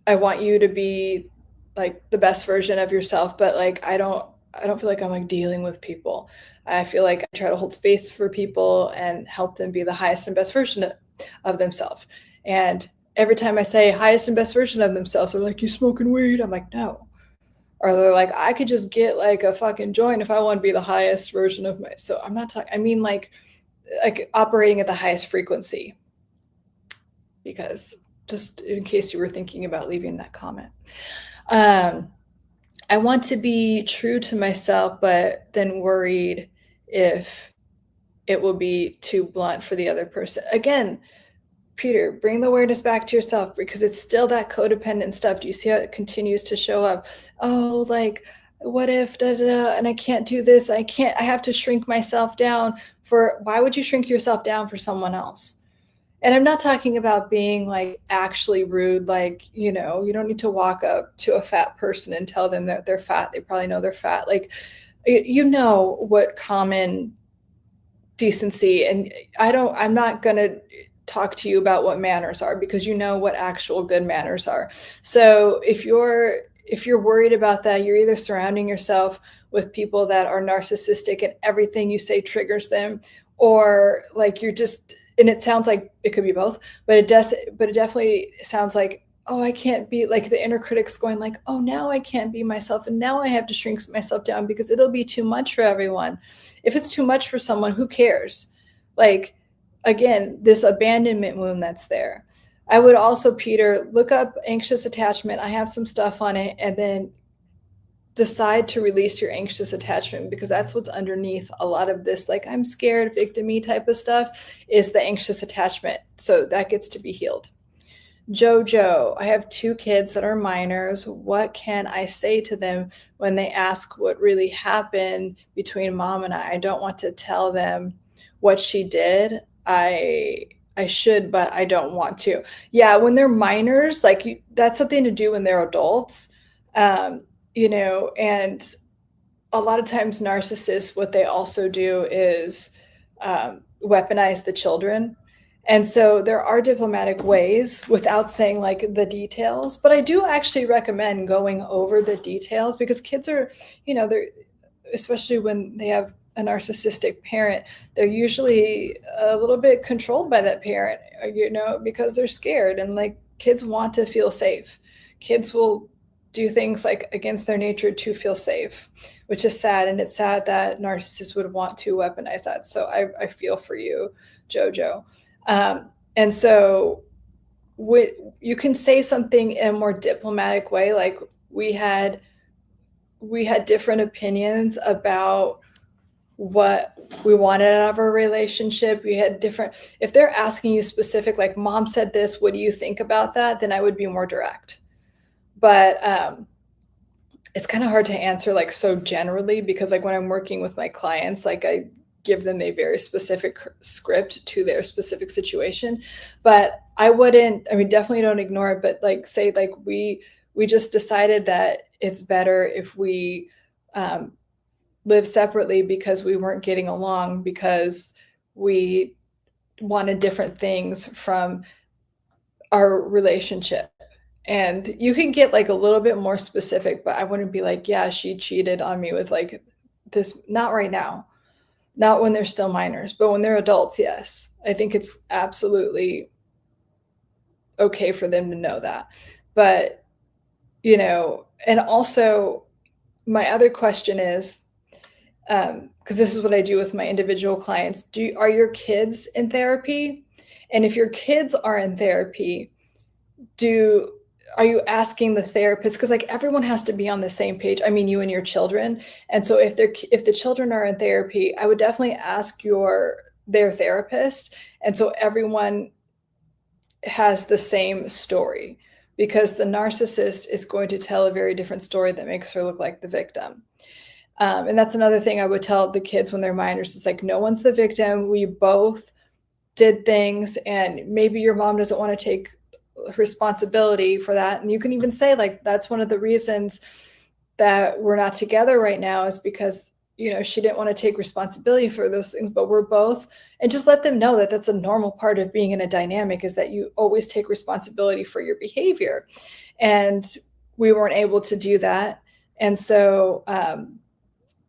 I want you to be like the best version of yourself, but like, I don't feel like I'm like dealing with people. I feel like I try to hold space for people and help them be the highest and best version of themselves. And every time I say highest and best version of themselves, they're like, you smoking weed? I'm like, no. Or they're like, I could just get like a fucking joint if I want to be the highest version of my. So I'm not talking, I mean like operating at the highest frequency, because just in case you were thinking about leaving that comment. Um, I want to be true to myself, but then worried if it will be too blunt for the other person. Again, Peter, bring the awareness back to yourself, because it's still that codependent stuff. Do you see how it continues to show up? Oh, like, what if, da, da, da, and I can't do this. I have to shrink myself down for, why would you shrink yourself down for someone else? And I'm not talking about being like actually rude, like, you don't need to walk up to a fat person and tell them that they're fat. They probably know they're fat. Like, what common decency, and I'm not going to talk to you about what manners are, because you know what actual good manners are. So if you're worried about that, you're either surrounding yourself with people that are narcissistic and everything you say triggers them, or like you're just, and it sounds like it could be both, but it definitely sounds like, oh, I can't be, like the inner critic's going like, oh, now I can't be myself, and now I have to shrink myself down because it'll be too much for everyone. If it's too much for someone, who cares? Like, again, this abandonment wound that's there. I would also, Peter, look up anxious attachment. I have some stuff on it, and then decide to release your anxious attachment, because that's what's underneath a lot of this, like, I'm scared, victim-y type of stuff, is the anxious attachment. So that gets to be healed. Jojo, I have 2 kids that are minors. What can I say to them when they ask what really happened between mom and I? I don't want to tell them what she did. I should, but I don't want to. Yeah, when they're minors, like, that's something to do when they're adults. And a lot of times narcissists, what they also do is weaponize the children. And so there are diplomatic ways without saying like the details, but I do actually recommend going over the details, because kids are, they're, especially when they have a narcissistic parent, they're usually a little bit controlled by that parent, because they're scared, and like, kids want to feel safe. Kids will do things like against their nature to feel safe, which is sad. And it's sad that narcissists would want to weaponize that. So I feel for you, Jojo. And so you can say something in a more diplomatic way. Like, we had different opinions about what we wanted out of our relationship. We had different, if they're asking you specific, like, mom said this, what do you think about that? Then I would be more direct. But it's kind of hard to answer like so generally, because like when I'm working with my clients, like, I give them a very specific script to their specific situation. But definitely don't ignore it, but like, say like we just decided that it's better if we live separately because we weren't getting along, because we wanted different things from our relationship. And you can get like a little bit more specific, but I wouldn't be like, yeah, she cheated on me with like this. Not right now. Not when they're still minors, but when they're adults, yes. I think it's absolutely okay for them to know that. But, and also my other question is, because this is what I do with my individual clients, are your kids in therapy? And if your kids are in therapy, are you asking the therapist, because like everyone has to be on the same page, I mean, you and your children. And so if the children are in therapy, I would definitely ask their therapist, and so everyone has the same story, because the narcissist is going to tell a very different story that makes her look like the victim. And that's another thing I would tell the kids when they're minors. It's like, no one's the victim. We both did things, and maybe your mom doesn't want to take responsibility for that. And you can even say like, that's one of the reasons that we're not together right now, is because, she didn't want to take responsibility for those things, but we're both, and just let them know that that's a normal part of being in a dynamic, is that you always take responsibility for your behavior. And we weren't able to do that. And so,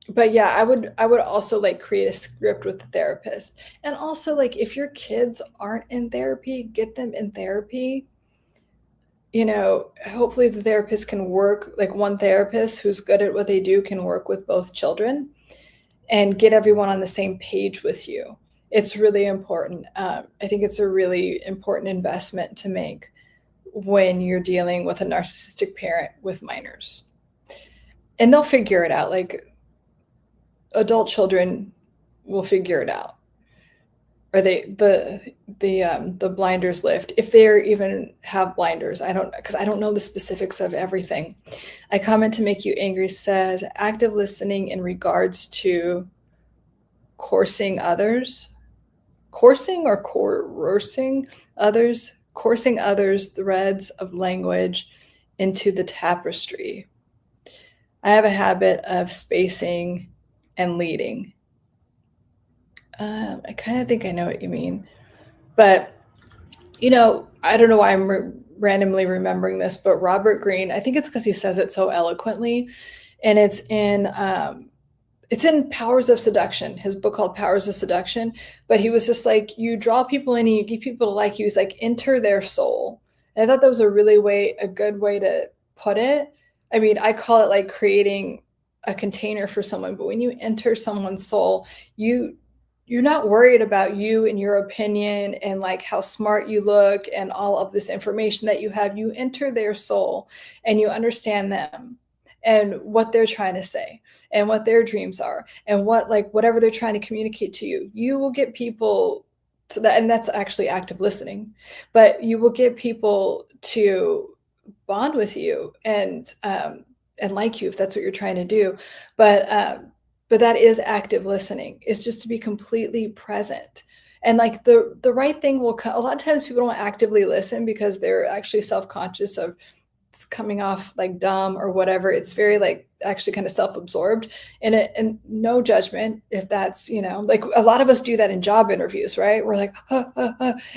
but yeah, I would also like create a script with the therapist. And also, like, if your kids aren't in therapy, get them in therapy. hopefully the therapist can work, like one therapist who's good at what they do can work with both children and get everyone on the same page with you. It's really important. I think it's a really important investment to make when you're dealing with a narcissistic parent with minors. And they'll figure it out. Like adult children will figure it out. Or the blinders lift if they even have blinders. I don't, because I don't know the specifics of everything. I comment to make you angry says active listening in regards to coursing others, coursing or coercing others, coursing others threads of language into the tapestry. I have a habit of spacing and leading. I kind of think I know what you mean, but I don't know why I'm randomly remembering this, but Robert Greene, I think it's because he says it so eloquently, and it's in Powers of Seduction, his book called Powers of Seduction. But he was just like, you draw people in and you get people to like you. He's like, enter their soul. And I thought that was a good way to put it. I mean, I call it like creating a container for someone, but when you enter someone's soul, you're not worried about you and your opinion and like how smart you look and all of this information that you have. You enter their soul and you understand them and what they're trying to say and what their dreams are and whatever they're trying to communicate to you. You will get people to that, and that's actually active listening, but you will get people to bond with you and like you if that's what you're trying to do. But that is active listening. It's just to be completely present. And like the right thing will come. A lot of times people don't actively listen because they're actually self-conscious of coming off like dumb or whatever. It's very like actually kind of self-absorbed, and no judgment if that's, like a lot of us do that in job interviews, right? We're like,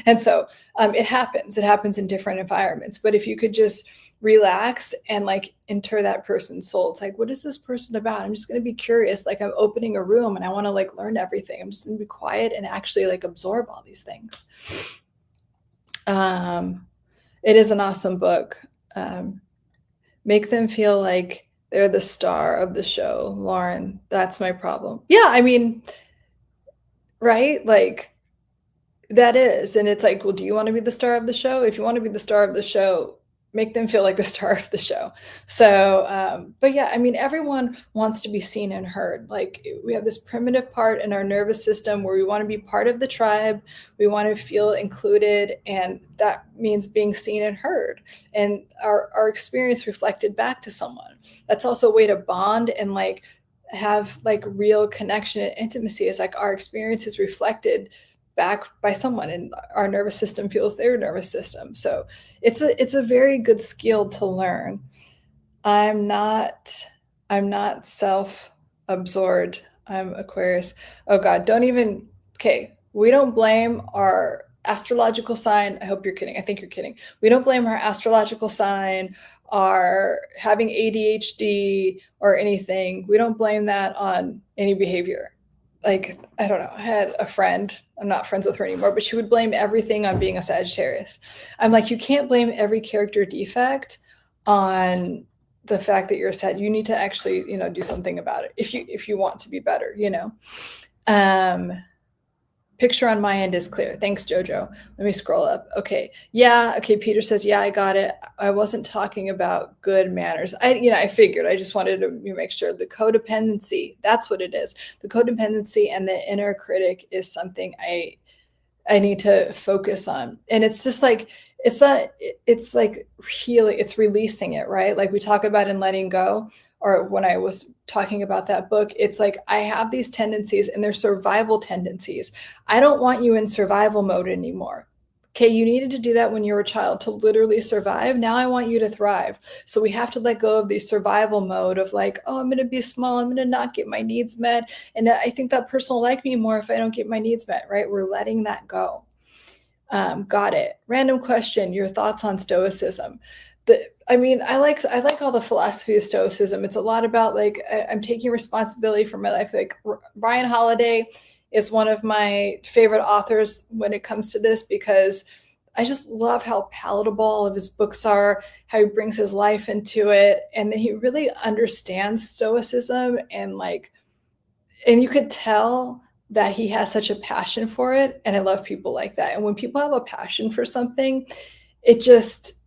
and so it happens in different environments. But if you could just relax and like enter that person's soul, it's like, what is this person about? I'm just going to be curious. Like I'm opening a room and I want to like learn everything. I'm just going to be quiet and actually like absorb all these things. It is an awesome book. Make them feel like they're the star of the show. Lauren, that's my problem. Yeah, I mean, right? Like that is. And it's like, well, do you want to be the star of the show? If you want to be the star of the show, make them feel like the star of the show. So, but yeah, I mean, everyone wants to be seen and heard. Like we have this primitive part in our nervous system where we want to be part of the tribe. We want to feel included. And that means being seen and heard and our experience reflected back to someone. That's also a way to bond and like have like real connection and intimacy, is like our experience is reflected back by someone and our nervous system feels their nervous system. So it's a very good skill to learn. I'm not self-absorbed. I'm Aquarius. Oh God, don't even, okay. We don't blame our astrological sign. I hope you're kidding. I think you're kidding. We don't blame our astrological sign, our having ADHD or anything. We don't blame that on any behavior. Like, I don't know, I had a friend, I'm not friends with her anymore, but she would blame everything on being a Sagittarius. I'm like, you can't blame every character defect on the fact that you're a Sag. You need to actually, do something about it if you want to be better, Picture on my end is clear. Thanks, Jojo. Let me scroll up. Okay. Yeah. Okay. Peter says, yeah, I got it. I wasn't talking about good manners. I figured. I just wanted to make sure. The codependency, that's what it is. The codependency and the inner critic is something I need to focus on. And it's just like, it's like healing, it's releasing it, right? Like we talk about in letting go, or when I was talking about that book, it's like, I have these tendencies and they're survival tendencies. I don't want you in survival mode anymore. Okay, you needed to do that when you were a child to literally survive. Now I want you to thrive. So we have to let go of the survival mode of like, oh, I'm going to be small. I'm going to not get my needs met. And I think that person will like me more if I don't get my needs met, right? We're letting that go. Got it. Random question. Your thoughts on Stoicism? I like all the philosophy of Stoicism. It's a lot about like, I'm taking responsibility for my life. Like Ryan Holiday is one of my favorite authors when it comes to this, because I just love how palatable all of his books are, how he brings his life into it, and then he really understands stoicism, and like, and you could tell that he has such a passion for it, and I love people like that. And when people have a passion for something, it just,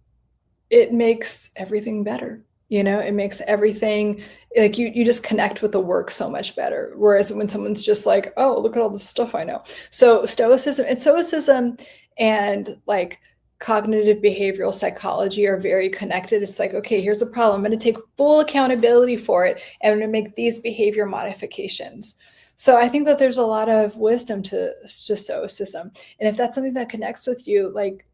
it makes everything better. You know, it makes everything like, you just connect with the work so much better. Whereas when someone's just like, oh, look at all this stuff I know. So stoicism and like cognitive behavioral psychology are very connected. It's like, okay, here's a problem. I'm going to take full accountability for it, and I'm going to make these behavior modifications. So I think that there's a lot of wisdom to stoicism. And if that's something that connects with you, like,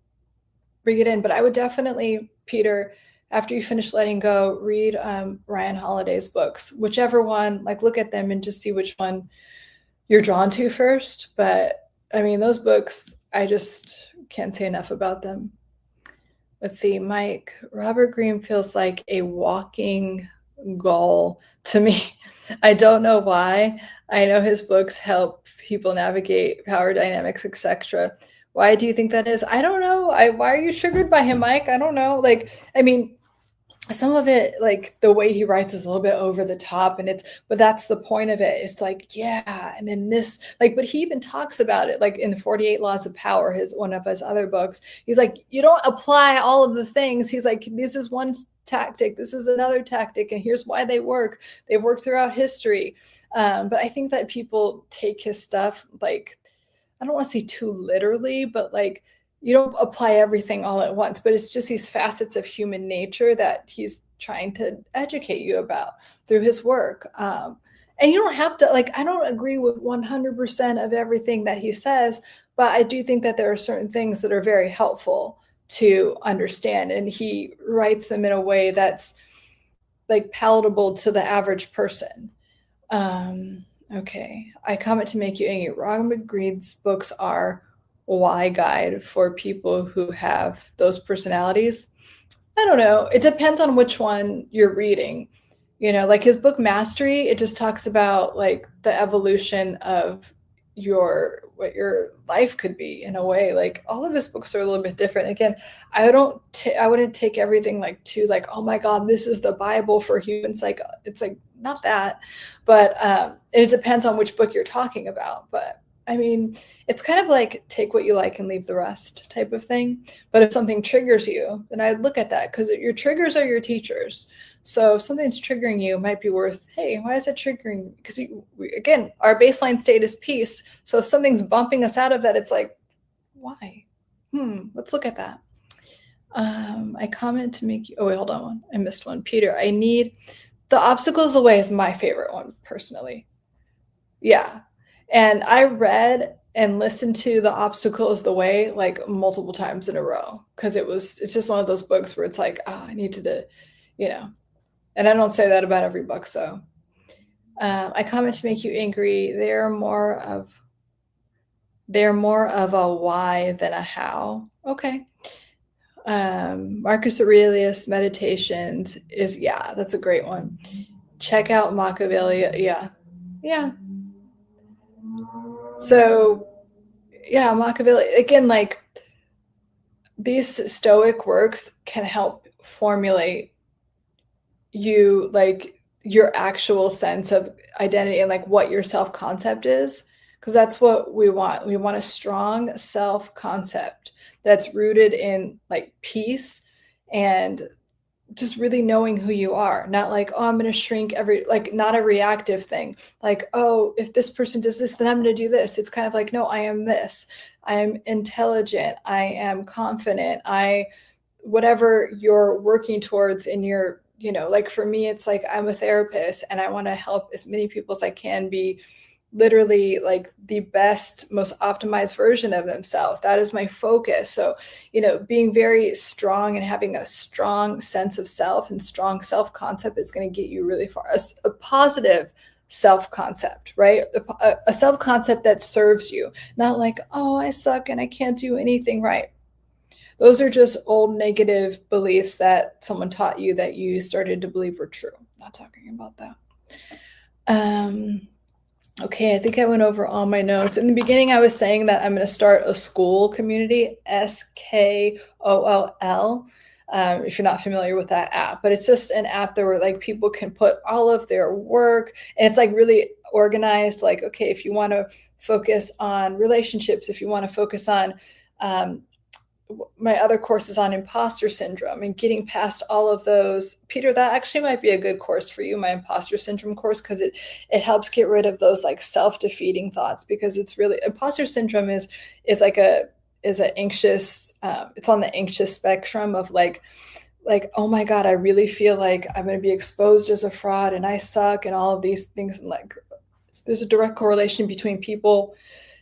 bring it in. But I would definitely, Peter, after you finish letting go, read Ryan Holiday's books, whichever one, like look at them and just see which one you're drawn to first. But I mean, those books, I just can't say enough about them. Let's see, Mike, Robert Greene feels like a walking goal to me. I don't know why. I know his books help people navigate power dynamics, etc. Why do you think that is? I don't know. Why are you triggered by him, Mike? I don't know. Like, I mean, some of it, like the way he writes is a little bit over the top, and but that's the point of it. It's like, yeah, and then this, like, but he even talks about it, like in the 48 Laws of Power, one of his other books. He's like, you don't apply all of the things. He's like, this is one tactic, this is another tactic, and here's why they work. They've worked throughout history. But I think that people take his stuff, like, I don't want to say too literally, but like, you don't apply everything all at once, but it's just these facets of human nature that he's trying to educate you about through his work. And you don't have to, like, I don't agree with 100% of everything that he says, but I do think that there are certain things that are very helpful to understand. And he writes them in a way that's like palatable to the average person. Okay. I comment to make you angry. Robert Greene's books are why guide for people who have those personalities. I don't know. It depends on which one you're reading. You know, like his book Mastery, it just talks about like the evolution of what your life could be in a way. Like all of his books are a little bit different. Again, I wouldn't take everything like to like, oh my God, this is the Bible for humans. Like it's like not that, but it depends on which book you're talking about. But I mean, it's kind of like take what you like and leave the rest type of thing. But if something triggers you, then I'd look at that, because your triggers are your teachers. So if something's triggering you, it might be worth, hey, why is it triggering? Because again, our baseline state is peace. So if something's bumping us out of that, it's like, why? Let's look at that. I comment to make you, oh wait, hold on, I missed one. Peter, I need, the obstacles away is my favorite one personally. Yeah. And I read and listened to The Obstacle is the Way like multiple times in a row, because it's just one of those books where it's like, oh, I need to, you know, and I don't say that about every book. So I comment to make you angry. They're more of a why than a how. Okay. Marcus Aurelius Meditations is, yeah, that's a great one. Check out Machiavelli. Yeah. So yeah, Machiavelli, again, like these stoic works can help formulate you, like your actual sense of identity and like what your self-concept is, because that's what we want. We want a strong self-concept that's rooted in like peace and just really knowing who you are, not like, oh, I'm going to shrink like not a reactive thing. Like, oh, if this person does this, then I'm going to do this. It's kind of like, no, I am this. I am intelligent. I am confident. Whatever you're working towards in your, like for me, it's like I'm a therapist and I want to help as many people as I can be literally like the best, most optimized version of themselves. That is my focus. So, being very strong and having a strong sense of self and strong self-concept is going to get you really far. A positive self-concept, right? A self-concept that serves you, not like, oh, I suck and I can't do anything right. Those are just old negative beliefs that someone taught you that you started to believe were true. Not talking about that. Okay, I think I went over all my notes. In the beginning, I was saying that I'm going to start a school community, SKOOL. If you're not familiar with that app, but it's just an app that where like people can put all of their work, and it's like really organized. Like, okay, if you want to focus on relationships, if you want to focus on um, my other course is on imposter syndrome and getting past all of those. Peter, that actually might be a good course for you, my imposter syndrome course, because it helps get rid of those like self-defeating thoughts, because it's really imposter syndrome is like a is an anxious it's on the anxious spectrum of like, oh my god, I really feel like I'm going to be exposed as a fraud and I suck and all of these things. And like there's a direct correlation between people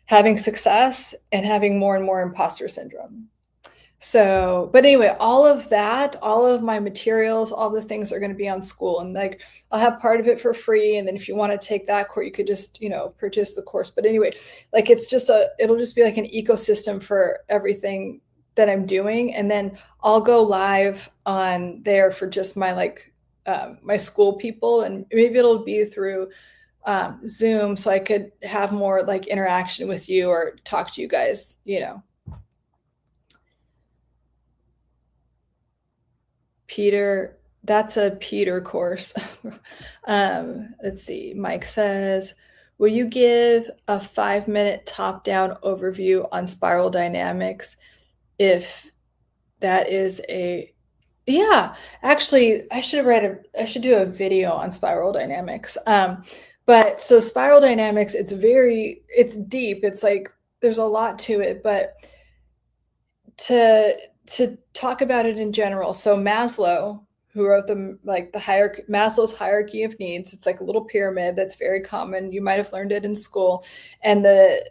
having success and having more and more imposter syndrome. So, but anyway, all of that, all of my materials, all the things are going to be on school, and like I'll have part of it for free. And then if you want to take that course, you could just, purchase the course. But anyway, like it'll just be like an ecosystem for everything that I'm doing. And then I'll go live on there for just my my school people. And maybe it'll be through Zoom so I could have more like interaction with you or talk to you guys. Peter, that's a Peter course. Let's see. Mike says, will you give a 5-minute top down overview on spiral dynamics? If that is a, yeah, actually, I should do a video on spiral dynamics. But so spiral dynamics, it's deep. It's like, there's a lot to it, but to talk about it in general. So Maslow, who wrote the hierarchy, Maslow's hierarchy of needs, it's like a little pyramid that's very common. You might have learned it in school, and the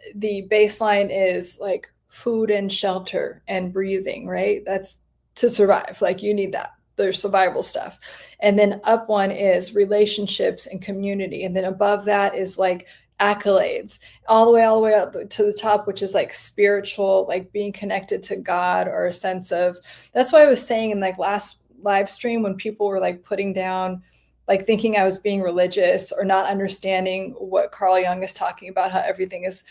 baseline is like food and shelter and breathing, right? That's to survive. Like you need that. There's survival stuff. And then up one is relationships and community. And then above that is like accolades, all the way up to the top, which is like spiritual, like being connected to God, or a sense of. That's why I was saying in like last live stream, when people were like putting down, like thinking I was being religious or not understanding what Carl Jung is talking about, how everything is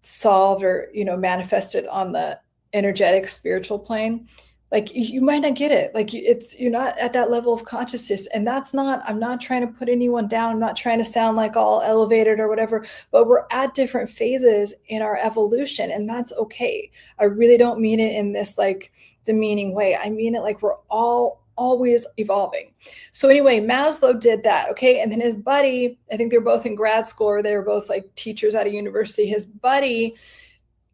solved or manifested on the energetic spiritual plane. Like you might not get it, like you're not at that level of consciousness. And I'm not trying to put anyone down, I'm not trying to sound like all elevated or whatever, but we're at different phases in our evolution, and that's okay. I really don't mean it in this like demeaning way. I mean it like we're all always evolving. So anyway, Maslow did that, okay? And then his buddy, I think they're both in grad school, or they were both like teachers at a university. His buddy,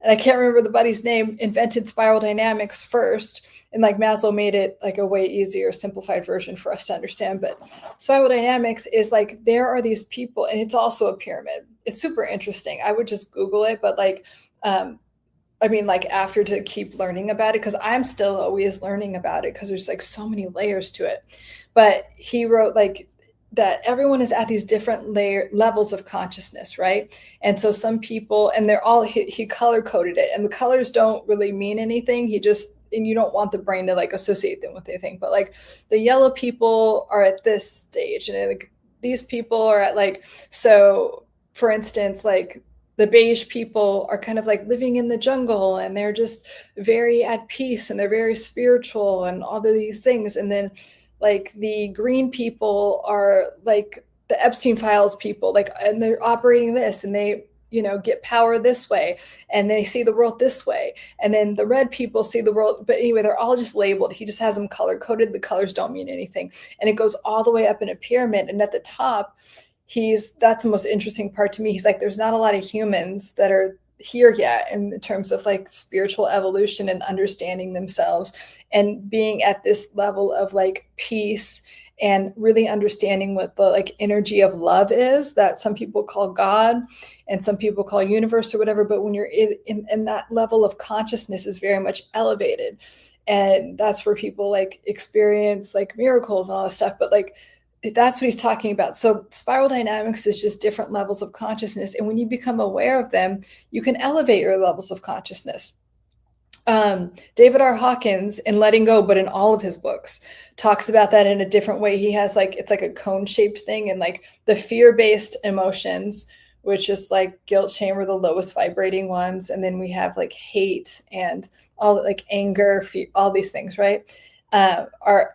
and I can't remember the buddy's name, invented spiral dynamics first. And like Maslow made it like a way easier, simplified version for us to understand. But spiral dynamics is like there are these people, and it's also a pyramid. It's super interesting. I would just Google it, but like I mean, like after, to keep learning about it, because I'm still always learning about it, because there's like so many layers to it. But he wrote like that everyone is at these different levels of consciousness, right? And so some people, and they're all, he color coded it, and the colors don't really mean anything. And you don't want the brain to like associate them with anything, but like the yellow people are at this stage, and like these people are at like, so for instance, like the beige people are kind of like living in the jungle, and they're just very at peace, and they're very spiritual and all of these things. And then like the green people are like the Epstein files people, like, and they're operating this, and they get power this way, and they see the world this way. And then the red people see the world, but anyway, they're all just labeled. He just has them color coded. The colors don't mean anything. And it goes all the way up in a pyramid, and at the top, that's the most interesting part to me. He's like, there's not a lot of humans that are here yet in terms of like spiritual evolution and understanding themselves and being at this level of like peace and really understanding what the like energy of love is, that some people call God and some people call universe or whatever. But when you're in that level of consciousness is very much elevated, and that's where people like experience like miracles and all this stuff. But like that's what he's talking about. So spiral dynamics is just different levels of consciousness. And when you become aware of them, you can elevate your levels of consciousness. David R. Hawkins, in Letting Go, but in all of his books, talks about that in a different way. He has like, it's like a cone shaped thing, and like the fear-based emotions, which is like guilt, shame are the lowest vibrating ones. And then we have like hate and all like anger, fear, all these things, right? Are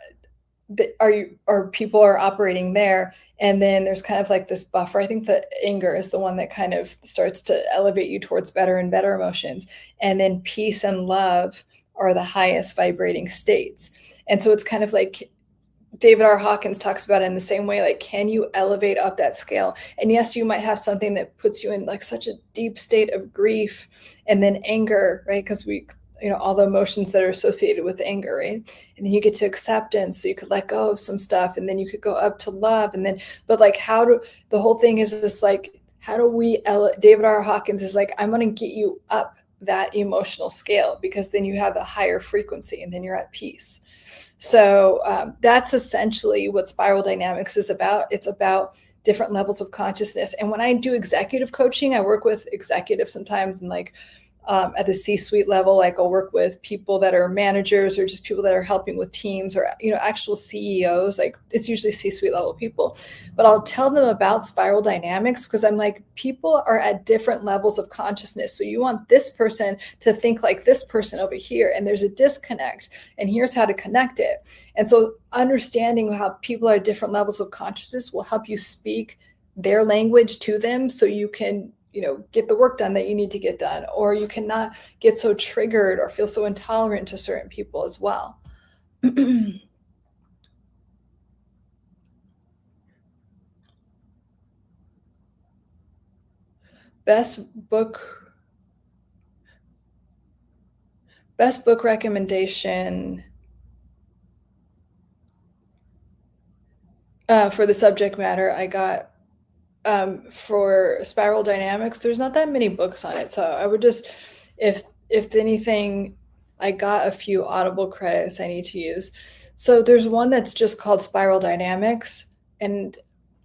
are people are operating there, and then there's kind of like this buffer. I think that anger is the one that kind of starts to elevate you towards better and better emotions, and then peace and love are the highest vibrating states. And so it's kind of like David R. Hawkins talks about it in the same way, like, can you elevate up that scale? And yes, you might have something that puts you in like such a deep state of grief, and then anger, right? Because we, all the emotions that are associated with anger, right? And then you get to acceptance, so you could let go of some stuff, and then you could go up to love, and then, but like, the whole thing is this, like, how do we, David R. Hawkins is like, I'm going to get you up that emotional scale, because then you have a higher frequency, and then you're at peace. So that's essentially what spiral dynamics is about. It's about different levels of consciousness. And when I do executive coaching, I work with executives sometimes, and like at the C-suite level, like I'll work with people that are managers or just people that are helping with teams, or actual CEOs. Like it's usually C-suite level people, but I'll tell them about spiral dynamics, because I'm like, people are at different levels of consciousness. So you want this person to think like this person over here, and there's a disconnect, and here's how to connect it. And so understanding how people are at different levels of consciousness will help you speak their language to them, so you can get the work done that you need to get done, or you cannot get so triggered or feel so intolerant to certain people as well. best book best book recommendation for the subject matter I got, for spiral dynamics, there's not that many books on it. So I would just, if anything, I got a few Audible credits I need to use. So there's one that's just called Spiral Dynamics, and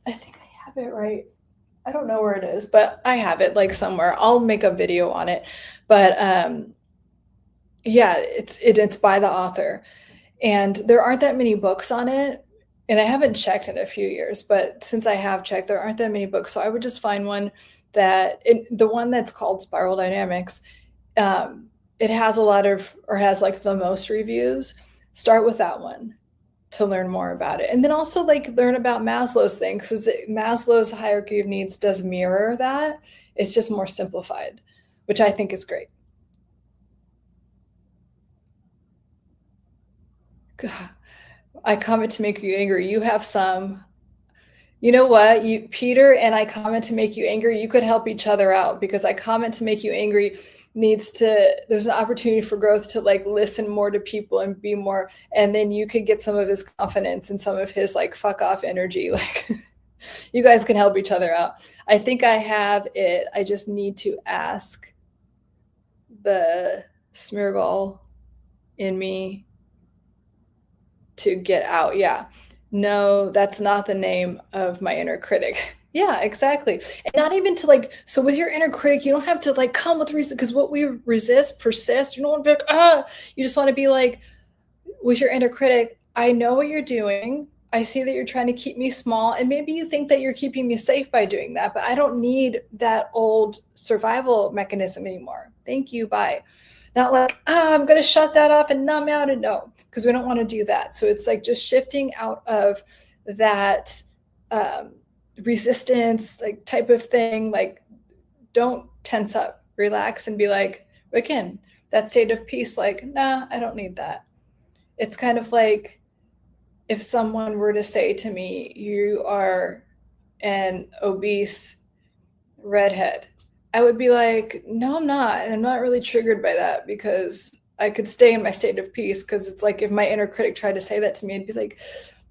I think I have it right. I don't know where it is, but I have it like somewhere. I'll make a video on it. But yeah, it's by the author, and there aren't that many books on it. And I haven't checked in a few years, but since I have checked, there aren't that many books. So I would just find one the one that's called Spiral Dynamics. It has a lot of, or has like the most reviews. Start with that one to learn more about it. And then also like learn about Maslow's thing, because Maslow's hierarchy of needs does mirror that. It's just more simplified, which I think is great. God, I comment to make you angry. You have some. You know what? Peter and I comment to make you angry. You could help each other out, because I comment to make you angry there's an opportunity for growth to like listen more to people and be more, and then you could get some of his confidence and some of his like fuck off energy. Like you guys can help each other out. I think I have it. I just need to ask the Smeargle in me to get out. Yeah. No, that's not the name of my inner critic. Yeah, exactly. And not even to like, so with your inner critic, you don't have to like come with reason, because what we resist persists. You don't want to be like, you just want to be like, with your inner critic, I know what you're doing. I see that you're trying to keep me small, and maybe you think that you're keeping me safe by doing that, but I don't need that old survival mechanism anymore. Thank you. Bye. Not like, I'm going to shut that off and numb out, and no, because we don't want to do that. So it's like just shifting out of that resistance, like type of thing. Like, don't tense up, relax, and be like, again, that state of peace. Like, nah, I don't need that. It's kind of like if someone were to say to me, you are an obese redhead, I would be like, no, I'm not. And I'm not really triggered by that, because I could stay in my state of peace. Because it's like if my inner critic tried to say that to me, I'd be like,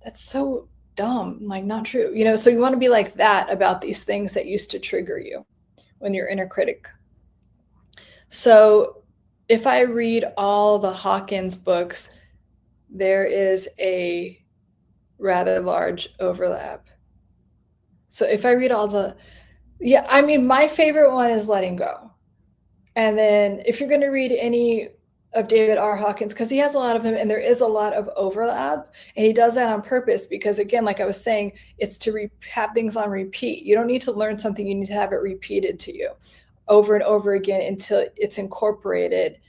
that's so dumb, like not true. So you want to be like that about these things that used to trigger you when your inner critic. So if I read all the Hawkins books, there is a rather large overlap. So if I read all yeah, I mean, my favorite one is Letting Go. And then if you're going to read any of David R. Hawkins because he has a lot of them and there is a lot of overlap. And he does that on purpose because, again, like I was saying, it's to have things on repeat. You don't need to learn something, you need to have it repeated to you over and over again until it's incorporated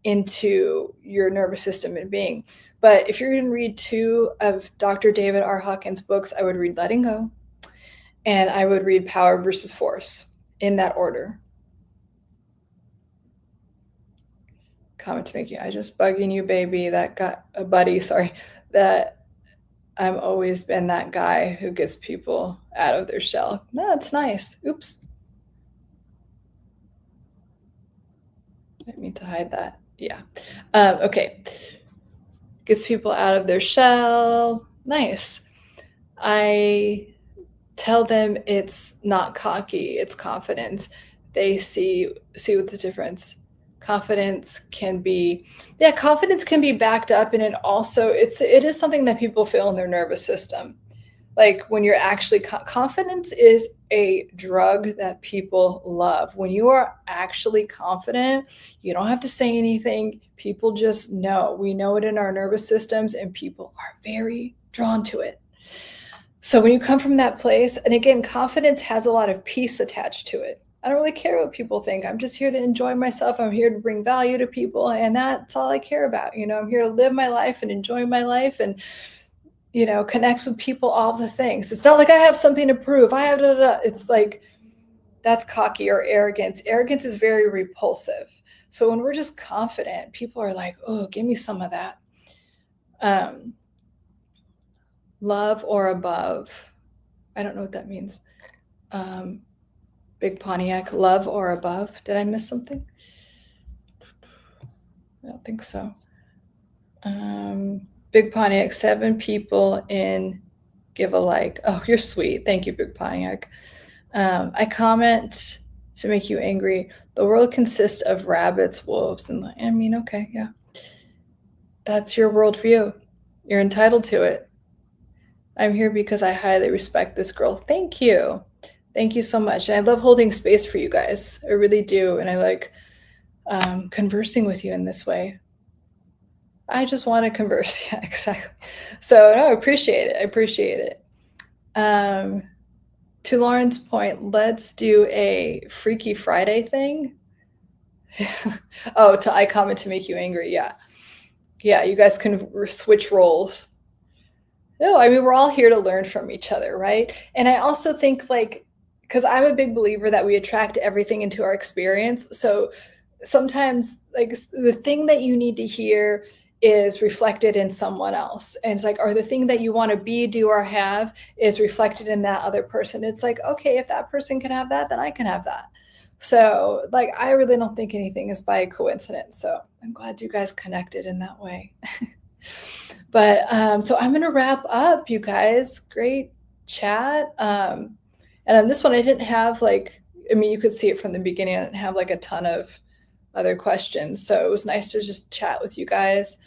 into your nervous system and being. But if you're going to read 2 of Dr. David R. Hawkins' books, I would read Letting Go and I would read Power versus Force in that order. Comment to make you, I just bugging you, baby. That got a buddy, sorry. That I've always been that guy who gets people out of their shell. No, it's nice. Oops. I didn't mean to hide that. Yeah. Okay. Gets people out of their shell. Nice. I tell them it's not cocky, it's confidence. They see what the difference. Confidence can be backed up, and it is something that people feel in their nervous system. Like when you're actually confidence is a drug that people love. When you are actually confident, you don't have to say anything. People just know. We know it in our nervous systems, and people are very drawn to it. So when you come from that place, and again, confidence has a lot of peace attached to it. I don't really care what people think. I'm just here to enjoy myself. I'm here to bring value to people, and that's all I care about. I'm here to live my life and enjoy my life and, connect with people, all the things. It's not like I have something to prove. I have It's like that's cocky or arrogance. Arrogance is very repulsive. So when we're just confident, people are like, oh, give me some of that. Love or above. I don't know what that means. Big Pontiac, love or above. Did I miss something? I don't think so. Big Pontiac, 7 people in give a like. Oh, you're sweet. Thank you, Big Pontiac. I comment to make you angry. The world consists of rabbits, wolves, and okay, yeah. That's your worldview. You're entitled to it. I'm here because I highly respect this girl. Thank you. Thank you so much. And I love holding space for you guys. I really do. And I like conversing with you in this way. I just want to converse. Yeah, exactly. So no, I appreciate it. I appreciate it. To Lauren's point, let's do a Freaky Friday thing. Oh, I comment to make you angry. Yeah. Yeah, you guys can switch roles. No, I mean, we're all here to learn from each other, right? And I also think because I'm a big believer that we attract everything into our experience. So sometimes the thing that you need to hear is reflected in someone else. And it's or the thing that you want to be, do, or have is reflected in that other person. It's okay, if that person can have that, then I can have that. So I really don't think anything is by coincidence. So I'm glad you guys connected in that way. But so I'm going to wrap up, you guys. Great chat. And on this one, I didn't have you could see it from the beginning. I didn't have a ton of other questions. So it was nice to just chat with you guys.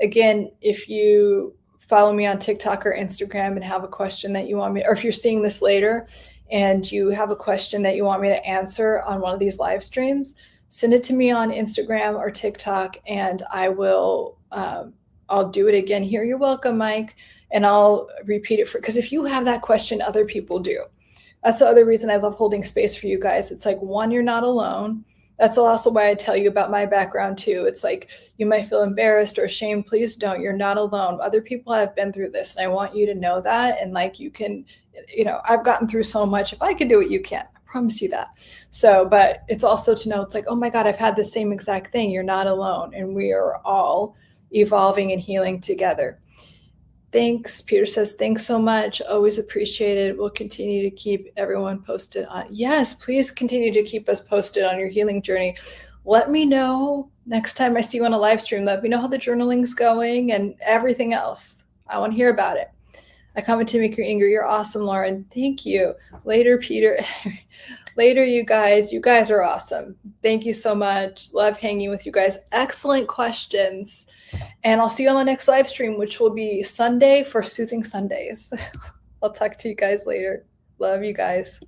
Again, if you follow me on TikTok or Instagram and have a question that you want me, or if you're seeing this later and you have a question that you want me to answer on one of these live streams, send it to me on Instagram or TikTok, and I will, I'll do it again here. You're welcome, Mike. And I'll repeat it because if you have that question, other people do. That's the other reason I love holding space for you guys. It's one, you're not alone. That's also why I tell you about my background too. It's you might feel embarrassed or ashamed. Please don't. You're not alone. Other people have been through this, and I want you to know that. And you can, I've gotten through so much. If I can do it, you can. I promise you that. So, but it's also to know it's oh my God, I've had the same exact thing. You're not alone, and we are all evolving and healing together. Thanks. Peter says, thanks so much. Always appreciated. We'll continue to keep everyone posted on. Yes, please continue to keep us posted on your healing journey. Let me know next time I see you on a live stream. Let me know how the journaling's going and everything else. I want to hear about it. I comment to make you angry. You're awesome, Lauren. Thank you. Later, Peter. Later, you guys. You guys are awesome. Thank you so much. Love hanging with you guys. Excellent questions. And I'll see you on the next live stream, which will be Sunday for Soothing Sundays. I'll talk to you guys later. Love you guys.